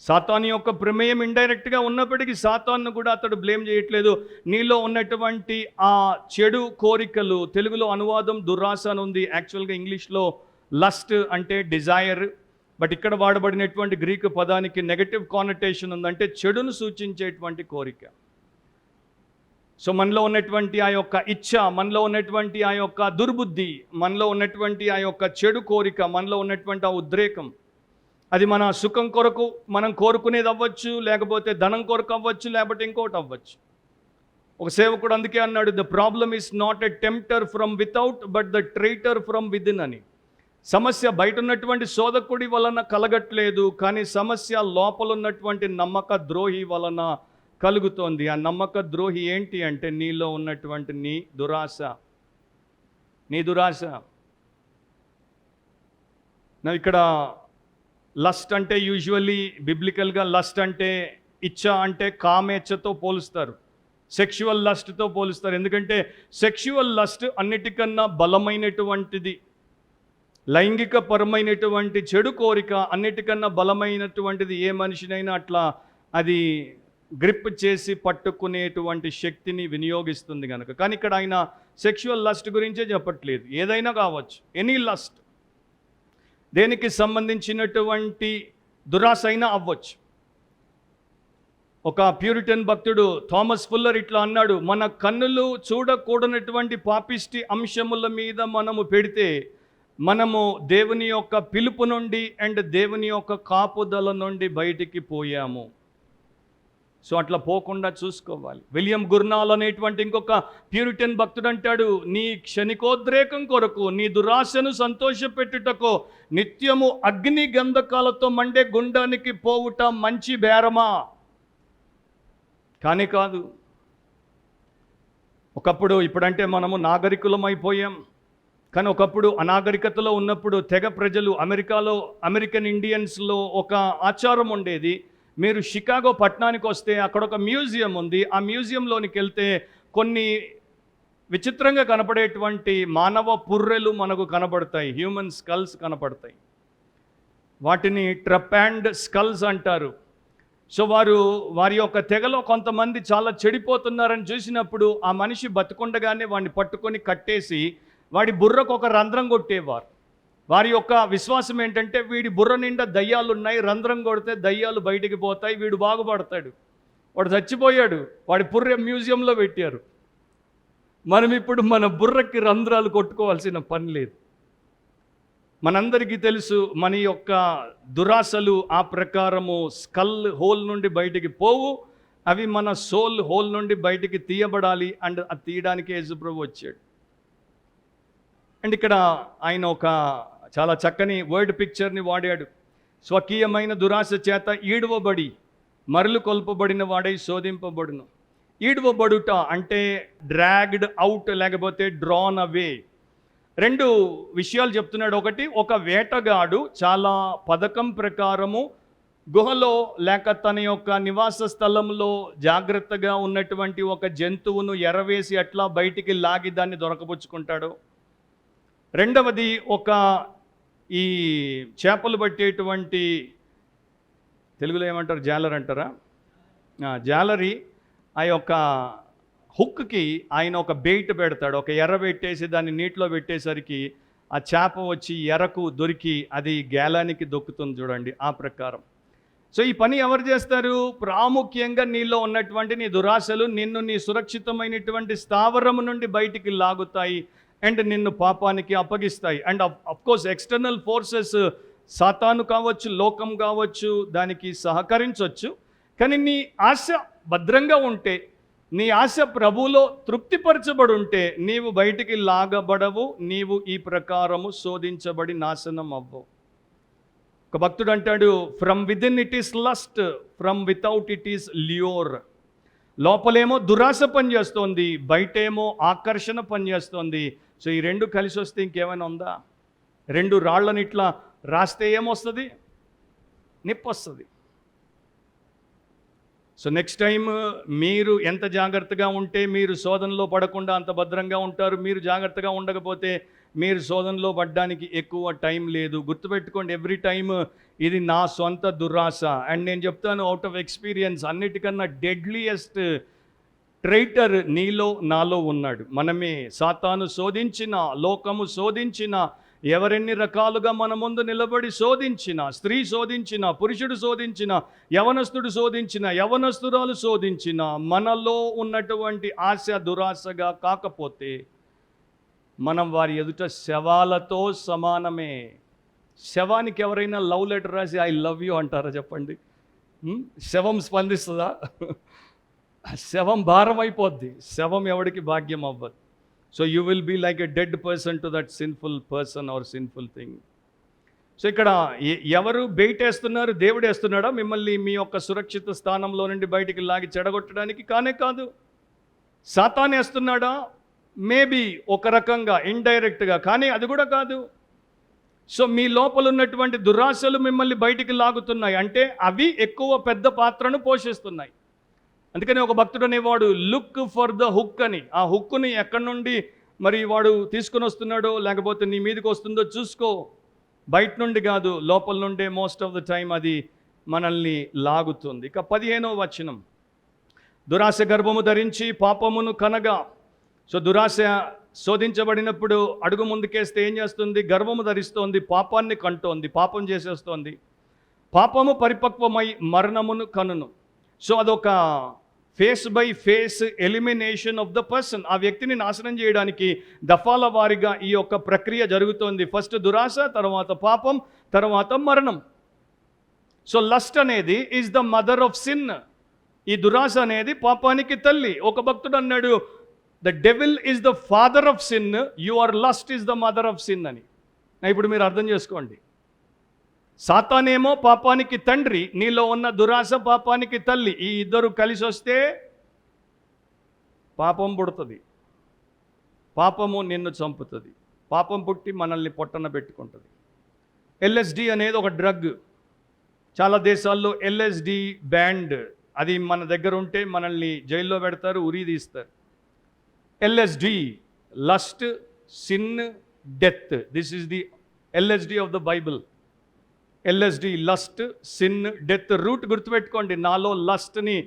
సాతాను యొక్క ప్రమేయం ఇండైరెక్ట్గా ఉన్నప్పటికీ సాతాను కూడా అతడు బ్లేమ్ చేయట్లేదు. నీలో ఉన్నటువంటి ఆ చెడు కోరికలు, తెలుగులో అనువాదం దురాశ అని ఉంది, యాక్చువల్గా ఇంగ్లీష్లో లస్ట్ అంటే డిజైర్, బట్ ఇక్కడ వాడబడినటువంటి గ్రీకు పదానికి నెగటివ్ కానటేషన్ ఉంది, అంటే చెడును సూచించేటువంటి కోరిక. సో మనలో ఉన్నటువంటి ఆ యొక్క ఇచ్ఛ, మనలో ఉన్నటువంటి ఆ యొక్క దుర్బుద్ధి, మనలో ఉన్నటువంటి ఆ యొక్క చెడు కోరిక, మనలో ఉన్నటువంటి ఆ ఉద్రేకం, అది మన సుఖం కొరకు మనం కోరుకునేది అవ్వచ్చు, లేకపోతే ధనం కొరకు అవ్వచ్చు, లేకపోతే ఇంకోటి అవ్వచ్చు. ఒక సేవకుడు అందుకే అన్నాడు, the problem is not a tempter from without but the traitor from within అని. సమస్య బయట ఉన్నటువంటి శోధకుడి వలన కలగట్లేదు, కానీ సమస్య లోపల ఉన్నటువంటి నమ్మక ద్రోహి వలన కలుగుతోంది. ఆ నమ్మక ద్రోహి ఏంటి అంటే నీలో ఉన్నటువంటి నీ దురాశ. ఇక్కడ లస్ట్ అంటే యూజువల్లీ బిబ్లికల్గా లస్ట్ అంటే ఇచ్చ అంటే కామేచ్ఛతో పోలుస్తారు, సెక్షువల్ లస్ట్తో పోలుస్తారు. ఎందుకంటే సెక్షువల్ లస్ట్ అన్నిటికన్నా బలమైనటువంటిది, లైంగిక పరమైనటువంటి చెడు కోరిక అన్నిటికన్నా బలమైనటువంటిది. ఏ మనిషినైనా అట్లా అది గ్రిప్ చేసి పట్టుకునేటువంటి శక్తిని వినియోగిస్తుంది కనుక. కానీ ఇక్కడ ఆయన సెక్షువల్ లస్ట్ గురించే చెప్పట్లేదు, ఏదైనా కావచ్చు, ఎనీ లస్ట్, దేనికి సంబంధించినటువంటి దురాశ అయినా అవ్వచ్చు. ఒక ప్యూరిటన్ భక్తుడు థామస్ ఫుల్లర్ ఇట్లా అన్నాడు, మన కన్నులు చూడకూడనటువంటి పాపిష్టి అంశముల మీద మనము పెడితే మనము దేవుని యొక్క పిలుపు నుండి అండ్ దేవుని యొక్క కాపుదల నుండి బయటికి పోయాము. సో అట్లా పోకుండా చూసుకోవాలి. విలియం గుర్నాల్ అనేటువంటి ఇంకొక ప్యూరిటన్ భక్తుడు అంటాడు, నీ క్షణికోద్రేకం కొరకు, నీ దురాశను సంతోషపెట్టుటకు నిత్యము అగ్ని గంధకాలతో మండే గుండానికి పోవుట మంచి బేరమా? కానీ కాదు. ఒకప్పుడు, ఇప్పుడంటే మనము నాగరికులం అయిపోయాం, కానీ ఒకప్పుడు అనాగరికతలో ఉన్నప్పుడు తెగ ప్రజలు అమెరికన్ ఇండియన్స్లో ఒక ఆచారం ఉండేది. మీరు షికాగో పట్టణానికి వస్తే అక్కడ ఒక మ్యూజియం ఉంది. ఆ మ్యూజియంలోనికి వెళ్తే కొన్ని విచిత్రంగా కనపడేటువంటి మానవ పుర్రెలు మనకు కనపడతాయి, హ్యూమన్ స్కల్స్ కనపడతాయి. వాటిని ట్రపాండ్ స్కల్స్ అంటారు. సో వారి యొక్క తెగలో కొంతమంది చాలా చెడిపోతున్నారని చూసినప్పుడు ఆ మనిషి బతుకుండగానే వాడిని పట్టుకొని కట్టేసి వాడి బుర్రకు ఒక రంధ్రం కొట్టేవారు. వారి యొక్క విశ్వాసం ఏంటంటే వీడి బుర్ర నిండా దయ్యాలు ఉన్నాయి, రంధ్రం కొడితే దయ్యాలు బయటికి పోతాయి, వీడు బాగుపడతాడు. వాడు చచ్చిపోయాడు, వాడి పుర్రె మ్యూజియంలో పెట్టారు. మనం ఇప్పుడు మన బుర్రకి రంధ్రాలు కొట్టుకోవాల్సిన పని లేదు. మనందరికీ తెలుసు మన యొక్క దురాశలు ఆ ప్రకారము స్కల్ హోల్ నుండి బయటికి పోవు, అవి మన సోల్ హోల్ నుండి బయటికి తీయబడాలి. అండ్ అది తీయడానికి యేసుప్రభు వచ్చాడు. అండ్ ఇక్కడ ఆయన ఒక చాలా చక్కని వర్డ్ పిక్చర్ని వాడాడు. స్వకీయమైన దురాశ చేత ఈడవబడి మరలు కొల్పబడిన వాడై శోధింపబడును. ఈడవబడుట అంటే డ్రాగ్డ్ అవుట్, లేకపోతే డ్రాన్ అవే. రెండు విషయాలు చెప్తున్నాడు. ఒకటి, ఒక వేటగాడు చాలా పథకం ప్రకారము గుహలో లేక తన యొక్క నివాస స్థలంలో జాగ్రత్తగా ఉన్నటువంటి ఒక జంతువును ఎరవేసి అట్లా బయటికి లాగి దాన్ని దొరకబుచ్చుకుంటాడు. రెండవది, ఈ చేపలు పట్టేటువంటి, తెలుగులో ఏమంటారు, జాలర్ అంటారా, జాలరి, ఆ యొక్క హుక్కి ఆయన ఒక బెయిట్ పెడతాడు. ఒక ఎర్ర పెట్టేసి దాన్ని నీటిలో పెట్టేసరికి ఆ చేప వచ్చి ఎరకు దొరికి అది గేలానికి దొక్కుతుంది చూడండి, ఆ ప్రకారం. సో ఈ పని ఎవరు చేస్తారు? ప్రాముఖ్యంగా నీలో ఉన్నటువంటి నీ దురాశలు నిన్ను నీ సురక్షితమైనటువంటి స్థావరము నుండి బయటికి లాగుతాయి అండ్ నిన్ను పాపానికి అప్పగిస్తాయి. అండ్ అఫ్కోర్స్ ఎక్స్టర్నల్ ఫోర్సెస్, సాతాను కావచ్చు, లోకం కావచ్చు, దానికి సహకరించవచ్చు. కానీ నీ ఆశ భద్రంగా ఉంటే, నీ ఆశ ప్రభువులో తృప్తిపరచబడి ఉంటే నీవు బయటికి లాగబడవు, నీవు ఈ ప్రకారము శోధించబడి నాశనం అవ్వవు. ఒక భక్తుడు అంటాడు, from within it is lust, from without it is lure. లోపలేమో దురాశ పనిచేస్తోంది, బయటేమో ఆకర్షణ పనిచేస్తోంది. సో ఈ రెండు కలిసి వస్తే ఇంకేమైనా ఉందా? రెండు రాళ్ళని ఇట్లా రాస్తే ఏమొస్తుంది? నిప్పు వస్తుంది. సో నెక్స్ట్ టైం మీరు ఎంత జాగ్రత్తగా ఉంటే మీరు శోధనలో పడకుండా అంత భద్రంగా ఉంటారు. మీరు జాగ్రత్తగా ఉండకపోతే మీరు శోధనలో పడడానికి ఎక్కువ టైం లేదు. గుర్తుపెట్టుకోండి, ఎవ్రీ టైమ్ ఇది నా సొంత దురాశ. అండ్ నేను చెప్తాను అవుట్ ఆఫ్ ఎక్స్పీరియన్స్, అన్నిటికన్నా డెడ్లీయెస్ట్ ట్రైటర్ నీలో నాలో ఉన్నాడు. మనమే. సాతాను శోధించిన, లోకము శోధించిన, ఎవరెన్ని రకాలుగా మన ముందు నిలబడి శోధించిన, స్త్రీ శోధించిన, పురుషుడు శోధించిన, యవనస్తుడు శోధించిన, యవనస్తురాలు శోధించిన, మనలో ఉన్నటువంటి ఆశ దురాశగా కాకపోతే మనం వారి ఎదుట శవాలతో సమానమే. శవానికి ఎవరైనా లవ్ లెటర్ రాసి ఐ లవ్ యూ అంటారా చెప్పండి? శవం స్పందిస్తుందా? శవం భారం అయిపోద్ది. శవం ఎవరికి భాగ్యం అవ్వదు. So you will be like a dead person to that sinful person or sinful thing. So ఇక్కడ ఎవరు బెయిట్ వేస్తున్నారు? దేవుడు వేస్తున్నాడా మిమ్మల్ని మీ యొక్క సురక్షిత స్థానంలో నుండి బయటికి లాగి చెడగొట్టడానికి? కానే కాదు. సాతాను వేస్తున్నాడా? మేబీ ఒక రకంగా ఇండైరెక్ట్గా, కానీ అది కూడా కాదు. సో మీ లోపల ఉన్నటువంటి దురాశలు మిమ్మల్ని బయటికి లాగుతున్నాయి అంటే అవి ఎక్కువ పెద్ద పాత్రను పోషిస్తున్నాయి. అందుకని ఒక భక్తుడు అనేవాడు లుక్ ఫర్ ద హుక్ అని. ఆ హుక్ని ఎక్కడి నుండి మరి వాడు తీసుకుని వస్తున్నాడో లేకపోతే నీ మీదకి వస్తుందో చూసుకో. బయట నుండి కాదు, లోపల నుండే మోస్ట్ ఆఫ్ ద టైం అది మనల్ని లాగుతుంది. ఇక 15వ వచనం, దురాశ గర్భము ధరించి పాపమును కనగా. సో దురాశ శోధించబడినప్పుడు అడుగు ముందుకేస్తే ఏం చేస్తుంది? గర్భము ధరిస్తోంది, పాపాన్ని కంటోంది, పాపం చేసేస్తోంది. పాపము పరిపక్వమై మరణమును కనును. సో అదొక face by face elimination of the person. ఆ వ్యక్తిని నాశనం చేయడానికి దఫాల వారీగా ఈ యొక్క ప్రక్రియ జరుగుతోంది. ఫస్ట్ దురాశ, తర్వాత పాపం, తర్వాత మరణం. సో లస్ట్ అనేది is the mother of sin. ఈ దురాశ అనేది పాపానికి తల్లి. ఒక భక్తుడు అన్నాడు, the devil is the father of sin, your lust is the mother of sin అని. ఇప్పుడు మీరు అర్థం చేసుకోండి. సాతానేమో పాపానికి తండ్రి, నీలో ఉన్న దురాశ పాపానికి తల్లి. ఈ ఇద్దరు కలిసి వస్తే పాపం పుడుతుంది, పాపము నిన్ను చంపుతుంది. పాపం పుట్టి మనల్ని పొట్టన పెట్టుకుంటుంది. LSD అనేది ఒక డ్రగ్. చాలా దేశాల్లో LSD బ్యాండ్, అది మన దగ్గర ఉంటే మనల్ని జైల్లో పెడతారు, ఉరి తీస్తారు. LSD, lust, sin, death. This is the LSD of the Bible. LSD, lust, sin, death. Root గుర్తుపెట్టుకోండి. నాలో లస్ట్ని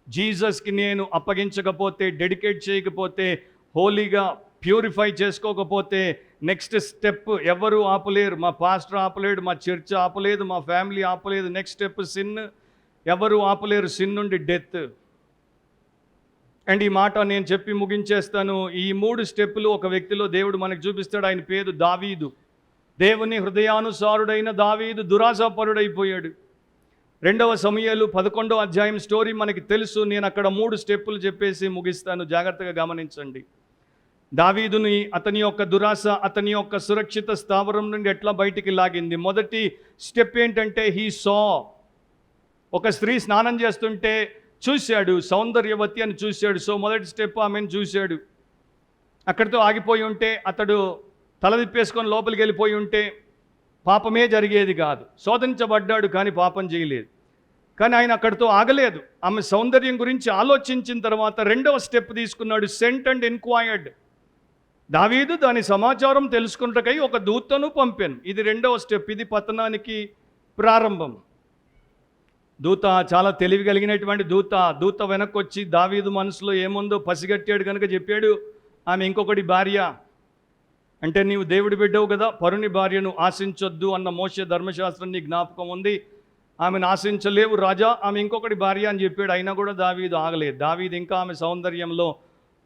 జీసస్కి నేను అప్పగించకపోతే, డెడికేట్ చేయకపోతే, హోలీగా ప్యూరిఫై చేసుకోకపోతే నెక్స్ట్ స్టెప్ ఎవరు ఆపలేరు. మా పాస్టర్ ఆపలేడు, మా చర్చ్ ఆపలేదు, మా ఫ్యామిలీ ఆపలేదు. నెక్స్ట్ స్టెప్ సిన్, ఎవరు ఆపలేరు. సిన్ నుండి డెత్. అండ్ ఈ మాట నేను చెప్పి ముగించేస్తాను. ఈ 3 స్టెప్పులు ఒక వ్యక్తిలో దేవుడు మనకు చూపిస్తాడు. ఆయన పేరు దావీదు. దేవుని హృదయానుసారుడైన దావీదు దురాశాపరుడైపోయాడు. 2వ సమూయేలు 11వ అధ్యాయం స్టోరీ మనకి తెలుసు. నేను అక్కడ 3 స్టెప్పులు చెప్పేసి ముగిస్తాను, జాగ్రత్తగా గమనించండి. దావీదుని అతని యొక్క దురాశ అతని యొక్క సురక్షిత స్థావరం నుండి ఎట్లా బయటికి లాగింది. మొదటి స్టెప్ ఏంటంటే హీ సా. ఒక స్త్రీ స్నానం చేస్తుంటే చూశాడు, సౌందర్యవతి అని చూశాడు. సో మొదటి స్టెప్ ఆమెను చూశాడు. అక్కడితో ఆగిపోయి ఉంటే, అతడు తల తిప్పేసుకొని లోపలికి వెళ్ళిపోయి ఉంటే పాపమే జరిగేది కాదు. శోధించబడ్డాడు కానీ పాపం చేయలేదు. కానీ ఆయన అక్కడితో ఆగలేదు. ఆమె సౌందర్యం గురించి ఆలోచించిన తర్వాత 2వ స్టెప్ తీసుకున్నాడు. Sent and enquired. దావీదు దాని సమాచారం తెలుసుకున్నటకై ఒక దూతను పంపాను. ఇది 2వ స్టెప్. ఇది పతనానికి ప్రారంభం. దూత చాలా తెలివి కలిగినటువంటి దూత వెనక్కి వచ్చి దావీదు మనసులో ఏముందో పసిగట్టాడు కనుక చెప్పాడు, ఆమె ఇంకొకటి భార్య. అంటే నీవు దేవుడి బిడ్డవు కదా, పరుని భార్యను ఆశించొద్దు అన్న మోషే ధర్మశాస్త్రం నీ జ్ఞాపకం ఉంది. ఆమెను ఆశించలేవు రాజా, ఆమె ఇంకొకటి భార్య అని చెప్పాడు. అయినా కూడా దావీదు ఆగలేదు. దావీదు ఇంకా ఆమె సౌందర్యంలో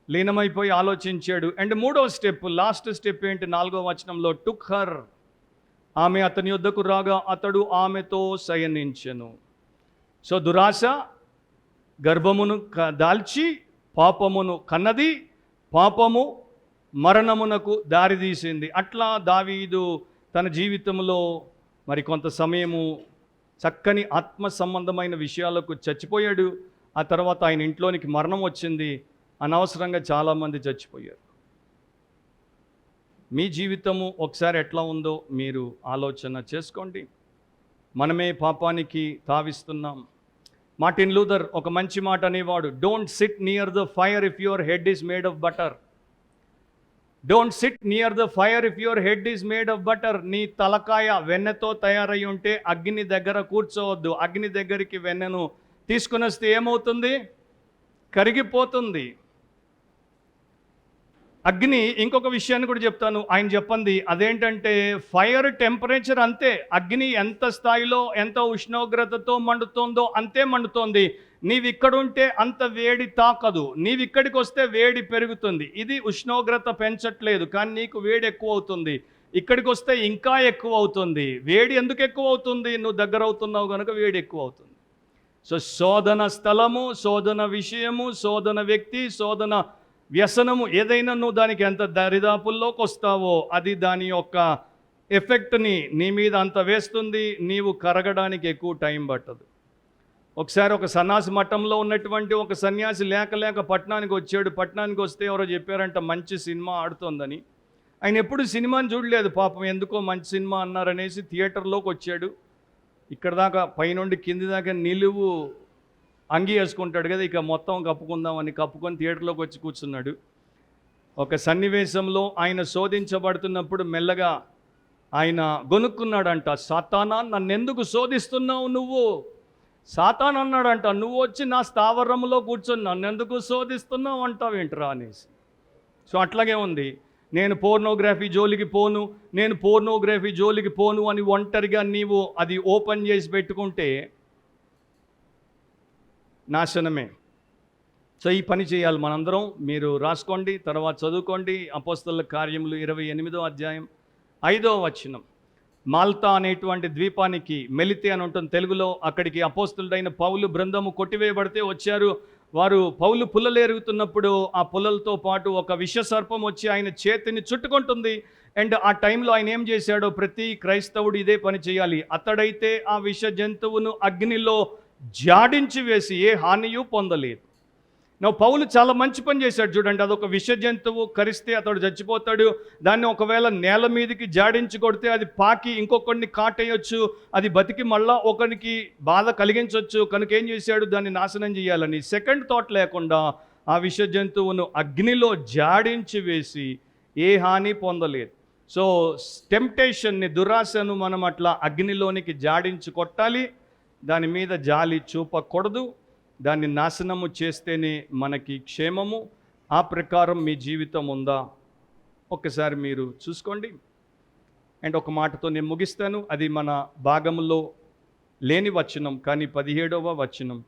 లీనమైపోయి ఆలోచించాడు. అండ్ 3వ స్టెప్, లాస్ట్ స్టెప్ ఏంటి? 4వ వచనంలో టుక్ హర్. ఆమె అతని యొద్దకు రాగా అతడు ఆమెతో శయనించెను. సో దురాశ గర్భమును దాల్చి పాపమును కన్నది, పాపము మరణమునకు దారితీసింది. అట్లా దావీదు తన జీవితంలో మరి కొంత సమయము చక్కని ఆత్మ సంబంధమైన విషయాలకు చచ్చిపోయాడు. ఆ తర్వాత ఆయన ఇంట్లోనికి మరణం వచ్చింది. అనవసరంగా చాలామంది చచ్చిపోయారు. మీ జీవితము ఒకసారి ఎట్లా ఉందో మీరు ఆలోచన చేసుకోండి. మనమే పాపానికి తావిస్తున్నాం. మార్టిన్ లూథర్ ఒక మంచి మాట అనేవాడు, don't SIT near the fire if your head is made of butter. Don't SIT near the fire if your head is made of butter. నీ తలకాయ వెన్నతో తయారై ఉంటే అగ్ని దగ్గర కూర్చోవద్దు. అగ్ని దగ్గరికి వెన్నను తీసుకుని వస్తే ఏమవుతుంది? కరిగిపోతుంది. అగ్ని ఇంకొక విషయాన్ని కూడా చెప్తాను, ఆయన చెప్పండి. అదేంటంటే ఫైర్ టెంపరేచర్ అంతే. అగ్ని ఎంత స్థాయిలో ఎంత ఉష్ణోగ్రతతో మండుతోందో అంతే మండుతోంది. నీవిక్కడుంటే అంత వేడి తాకదు, నీవిక్కడికి వస్తే వేడి పెరుగుతుంది. ఇది ఉష్ణోగ్రత పెంచట్లేదు, కానీ నీకు వేడి ఎక్కువ అవుతుంది. ఇక్కడికి వస్తే ఇంకా ఎక్కువ అవుతుంది. వేడి ఎందుకు ఎక్కువ అవుతుంది? నువ్వు దగ్గర అవుతున్నావు కనుక వేడి ఎక్కువ అవుతుంది. సో శోధన స్థలము, శోధన విషయము, శోధన వ్యక్తి, శోధన వ్యసనము, ఏదైనా నువ్వు దానికి ఎంత దరిదాపుల్లోకి వస్తావో అది దాని యొక్క ఎఫెక్ట్ని నీ మీద అంత వేస్తుంది. నీవు కరగడానికి ఎక్కువ టైం పట్టదు. ఒకసారి ఒక సన్యాసి మఠంలో ఉన్నటువంటి ఒక సన్యాసి లేక పట్టణానికి వచ్చాడు. పట్టణానికి వస్తే ఎవరో చెప్పారంట మంచి సినిమా ఆడుతోందని. ఆయన ఎప్పుడు సినిమాని చూడలేదు పాపం, ఎందుకో మంచి సినిమా అన్నారనేసి థియేటర్లోకి వచ్చాడు. ఇక్కడ దాకా పైనుండి కింది దాకా నిలువు అంగి వేసుకుంటాడు కదా, ఇక మొత్తం కప్పుకుందామని కప్పుకొని థియేటర్లోకి వచ్చి కూర్చున్నాడు. ఒక సన్నివేశంలో ఆయన శోధించబడుతున్నప్పుడు మెల్లగా ఆయన గొనుక్కున్నాడంట, సాతానా నన్నెందుకు శోధిస్తున్నావు నువ్వు? సాతాన్ అన్నాడంట, నువ్వు వచ్చి నా స్థావరంలో కూర్చొని నన్నెందుకు శోధిస్తున్నావు అంటావేంట్రా అనేసి. సో అట్లాగే ఉంది. నేను పోర్నోగ్రఫీ జోలికి పోను, నేను పోర్నోగ్రఫీ జోలికి పోను అని ఒంటరిగా నీవు అది ఓపెన్ చేసి పెట్టుకుంటే నాశనమే. సో ఈ పని చేయాలి మనందరం. మీరు రాసుకోండి, తర్వాత చదువుకోండి. అపోస్తలుల కార్యములు 28వ అధ్యాయం 5వ వచనం. మాల్తా అనేటువంటి ద్వీపానికి, మెలితే అని ఉంటుంది తెలుగులో, అక్కడికి అపోస్తలుడైన పౌలు బృందము కొట్టివేయబడితే వచ్చారు. వారు పౌలు పుల్లలు ఎరుగుతున్నప్పుడు ఆ పుల్లలతో పాటు ఒక విషసర్పం వచ్చి ఆయన చేతిని చుట్టుకుంటుంది. అండ్ ఆ టైంలో ఆయన ఏం చేశాడో ప్రతి క్రైస్తవుడు ఇదే పని చేయాలి. అతడైతే ఆ విష జంతువును అగ్నిలో జాడించి వేసి ఏ హానియూ పొందలేదు. పౌలు చాలా మంచి పని చేశాడు చూడండి. అదొక విష జంతువు, కరిస్తే అతడు చచ్చిపోతాడు. దాన్ని ఒకవేళ నేల మీదకి జాడించి కొడితే అది పాకి ఇంకొకరిని కాటేయొచ్చు, అది బతికి మళ్ళా ఒకరికి బాధ కలిగించవచ్చు. కనుక ఏం చేశాడు, దాన్ని నాశనం చేయాలని సెకండ్ థాట్ లేకుండా ఆ విష జంతువును అగ్నిలో జాడించి వేసి ఏ హాని పొందలేదు. సో టెంప్టేషన్ని, దురాశను మనం అట్లా అగ్నిలోనికి జాడించి కొట్టాలి, దాని మీద జాలి చూపకూడదు. దాన్ని నాశనము చేస్తేనే మనకి క్షేమము. ఆ ప్రకారం మీ జీవితం ఉందా ఒక్కసారి మీరు చూసుకోండి. అండ్ ఒక మాటతో నేను ముగిస్తాను. అది మన భాగంలో లేని వచనం, కానీ 17వ వచనం.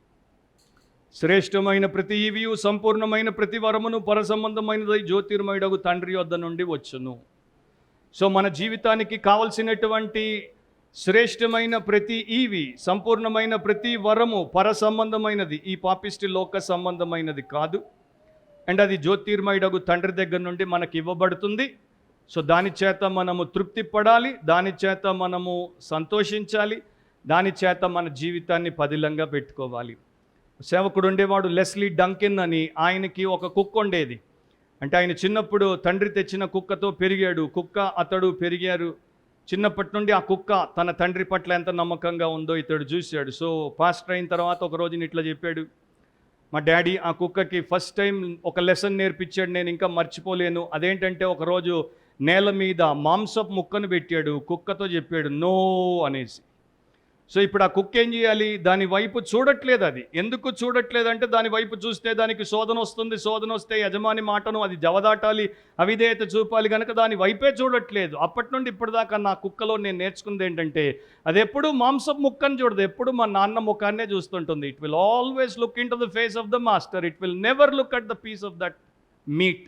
శ్రేష్టమైన ప్రతి ఈవియు సంపూర్ణమైన ప్రతి వరమును పరసంబంధమైనదై జ్యోతిర్మయుడగు తండ్రి వద్ద నుండి వచ్చును. సో మన జీవితానికి కావలసినటువంటి శ్రేష్టమైన ప్రతి ఈవి, సంపూర్ణమైన ప్రతి వరము పర సంబంధమైనది, ఈ పాపిష్టి లోక సంబంధమైనది కాదు. అండ్ అది జ్యోతిర్మయుడగు తండ్రి దగ్గర నుండి మనకి ఇవ్వబడుతుంది. సో దాని చేత మనము తృప్తి పడాలి, దాని చేత మనము సంతోషించాలి, దాని చేత మన జీవితాన్ని పదిలంగా పెట్టుకోవాలి. సేవకుడు ఉండేవాడు లెస్లీ డంకెన్ అని. ఆయనకి ఒక కుక్క ఉండేది. అంటే ఆయన చిన్నప్పుడు తండ్రి తెచ్చిన కుక్కతో పెరిగాడు. కుక్క అతడు పెరిగారు. చిన్నప్పటి నుండి ఆ కుక్క తన తండ్రి పట్ల ఎంత నమ్మకంగా ఉందో ఇతడు చూశాడు. సో పాస్టర్ అయిన తర్వాత ఒక రోజున ఇట్లా చెప్పాడు, మా డాడీ ఆ కుక్కకి ఫస్ట్ టైం ఒక లెసన్ నేర్పించాడు, నేను ఇంకా మర్చిపోలేను. అదేంటంటే ఒకరోజు నేల మీద మాంసపు ముక్కను పెట్టాడు, కుక్కతో చెప్పాడు నో అనేసి. సో ఇప్పుడు ఆ కుక్క ఏం చేయాలి, దాని వైపు చూడట్లేదు. అది ఎందుకు చూడట్లేదంటే దాని వైపు చూస్తే దానికి శోధన వస్తుంది, శోధన వస్తే యజమాని మాటను అది జవదాటాలి, అవిధేయత చూపాలి, కనుక దాని వైపే చూడట్లేదు. అప్పటి నుండి ఇప్పటిదాకా నా కుక్కలో నేను నేర్చుకుంది ఏంటంటే అది ఎప్పుడు మాంసపు ముక్కను చూడదు, ఎప్పుడు మా నాన్న ముఖాన్నే చూస్తుంటుంది. It will always look into the face of the master, it will never look at the piece of that meat.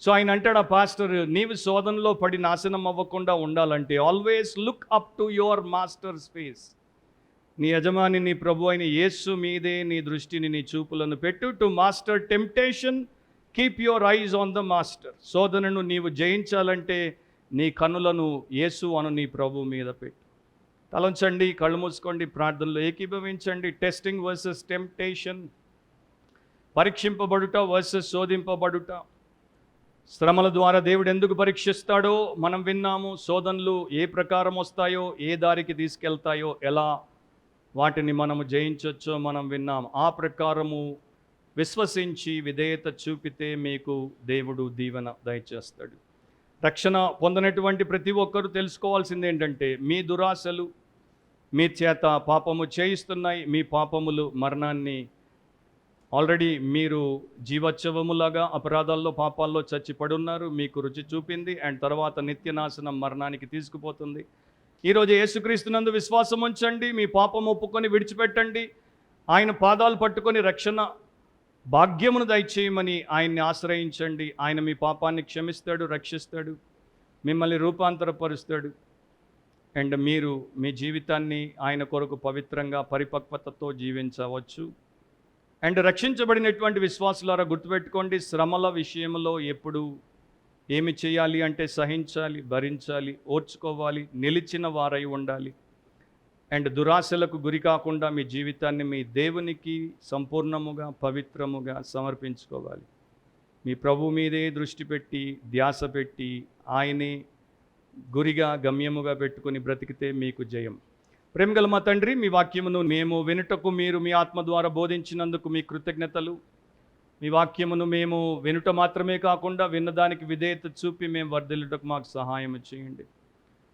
So ఆయన అంటాడు, ఆ పాస్టర్, నీవు శోధనలో పడి నాశనం అవ్వకుండా ఉండాలంటే always look up to your masters face. నీ యజమాని, నీ ప్రభు అయిన యేసు మీదే నీ దృష్టిని, నీ చూపులను పెట్టు. To master temptation, keep your eyes on the master. శోధనను నీవు జయించాలంటే నీ కన్నులను యేసు అను నీ ప్రభు మీద పెట్టు. తలంచండి, కళ్ళు మూసుకోండి, ప్రార్థనలో ఏకీభవించండి. టెస్టింగ్ వర్సెస్ టెంప్టేషన్, పరీక్షింపబడుట వర్సెస్ శోధింపబడుట. శ్రమల ద్వారా దేవుడు ఎందుకు పరీక్షిస్తాడో మనం విన్నాము. శోధనలు ఏ ప్రకారం వస్తాయో, ఏ దారికి తీసుకెళ్తాయో, ఎలా వాటిని మనము జయించవచ్చో మనం విన్నాం. ఆ ప్రకారము విశ్వసించి విధేయత చూపితే మీకు దేవుడు దీవెన దయచేస్తాడు. రక్షణ పొందినటువంటి ప్రతి ఒక్కరూ తెలుసుకోవాల్సింది ఏంటంటే మీ దురాశలు మీ చేత పాపము చేయిస్తున్నాయి. మీ పాపములు మరణాన్ని, ఆల్రెడీ మీరు జీవోత్సవములాగా అపరాధాల్లో పాపాల్లో చచ్చిపడున్నారు, మీకు రుచి చూపింది. అండ్ తర్వాత నిత్యనాశనం మరణానికి తీసుకుపోతుంది. ఈరోజు యేసుక్రీస్తునందు విశ్వాసం ఉంచండి, మీ పాపం ఒప్పుకొని విడిచిపెట్టండి, ఆయన పాదాలు పట్టుకొని రక్షణ భాగ్యమును దయచేయమని ఆయన్ని ఆశ్రయించండి. ఆయన మీ పాపాన్ని క్షమిస్తాడు, రక్షిస్తాడు, మిమ్మల్ని రూపాంతరపరుస్తాడు. అండ్ మీరు మీ జీవితాన్ని ఆయన కొరకు పవిత్రంగా పరిపక్వతతో జీవించవచ్చు. అండ్ రక్షించబడినటువంటి విశ్వాసులారా గుర్తుపెట్టుకోండి, శ్రమల విషయంలో ఎప్పుడు ఏమి చేయాలి అంటే సహించాలి, భరించాలి, ఓర్చుకోవాలి, నిలిచిన వారై ఉండాలి. అండ్ దురాశలకు గురి కాకుండా మీ జీవితాన్ని మీ దేవునికి సంపూర్ణముగా పవిత్రముగా సమర్పించుకోవాలి. మీ ప్రభు మీదే దృష్టి పెట్టి, ధ్యాస పెట్టి, ఆయనే గురిగా గమ్యముగా పెట్టుకుని బ్రతికితే మీకు జయం. ప్రేమగల మా తండ్రి, మీ వాక్యమును మేము వినుటకు మీరు మీ ఆత్మ ద్వారా బోధించినందుకు మీ కృతజ్ఞతలు. మీ వాక్యమును మేము వినుట మాత్రమే కాకుండా విన్నదానికి విధేయత చూపి మేము వర్ధిల్లుటకు మాకు సహాయం చేయండి.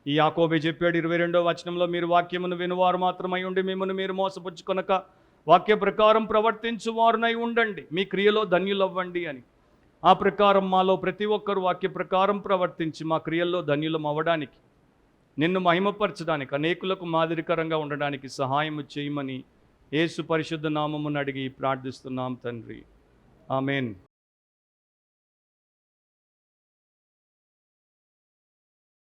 ఈ యాకోబే చెప్పాడు 22వ వచనంలో, మీరు వాక్యమును వినువారు మాత్రమై ఉండి మిమ్మల్ని మీరు మోసపుచ్చుకొనక వాక్య ప్రకారం ప్రవర్తించువారునై ఉండండి, మీ క్రియలో ధన్యులవ్వండి అని. ఆ ప్రకారం మాలో ప్రతి ఒక్కరు వాక్య ప్రకారం ప్రవర్తించి మా క్రియల్లో ధన్యులం అవ్వడానికి, నిన్ను మహిమపరచడానికి, అనేకులకు మాదిరికరంగా ఉండడానికి సహాయం చేయమని యేసు పరిశుద్ధ నామమును అడిగి ప్రార్థిస్తున్నాం తండ్రి. ఆమెన్.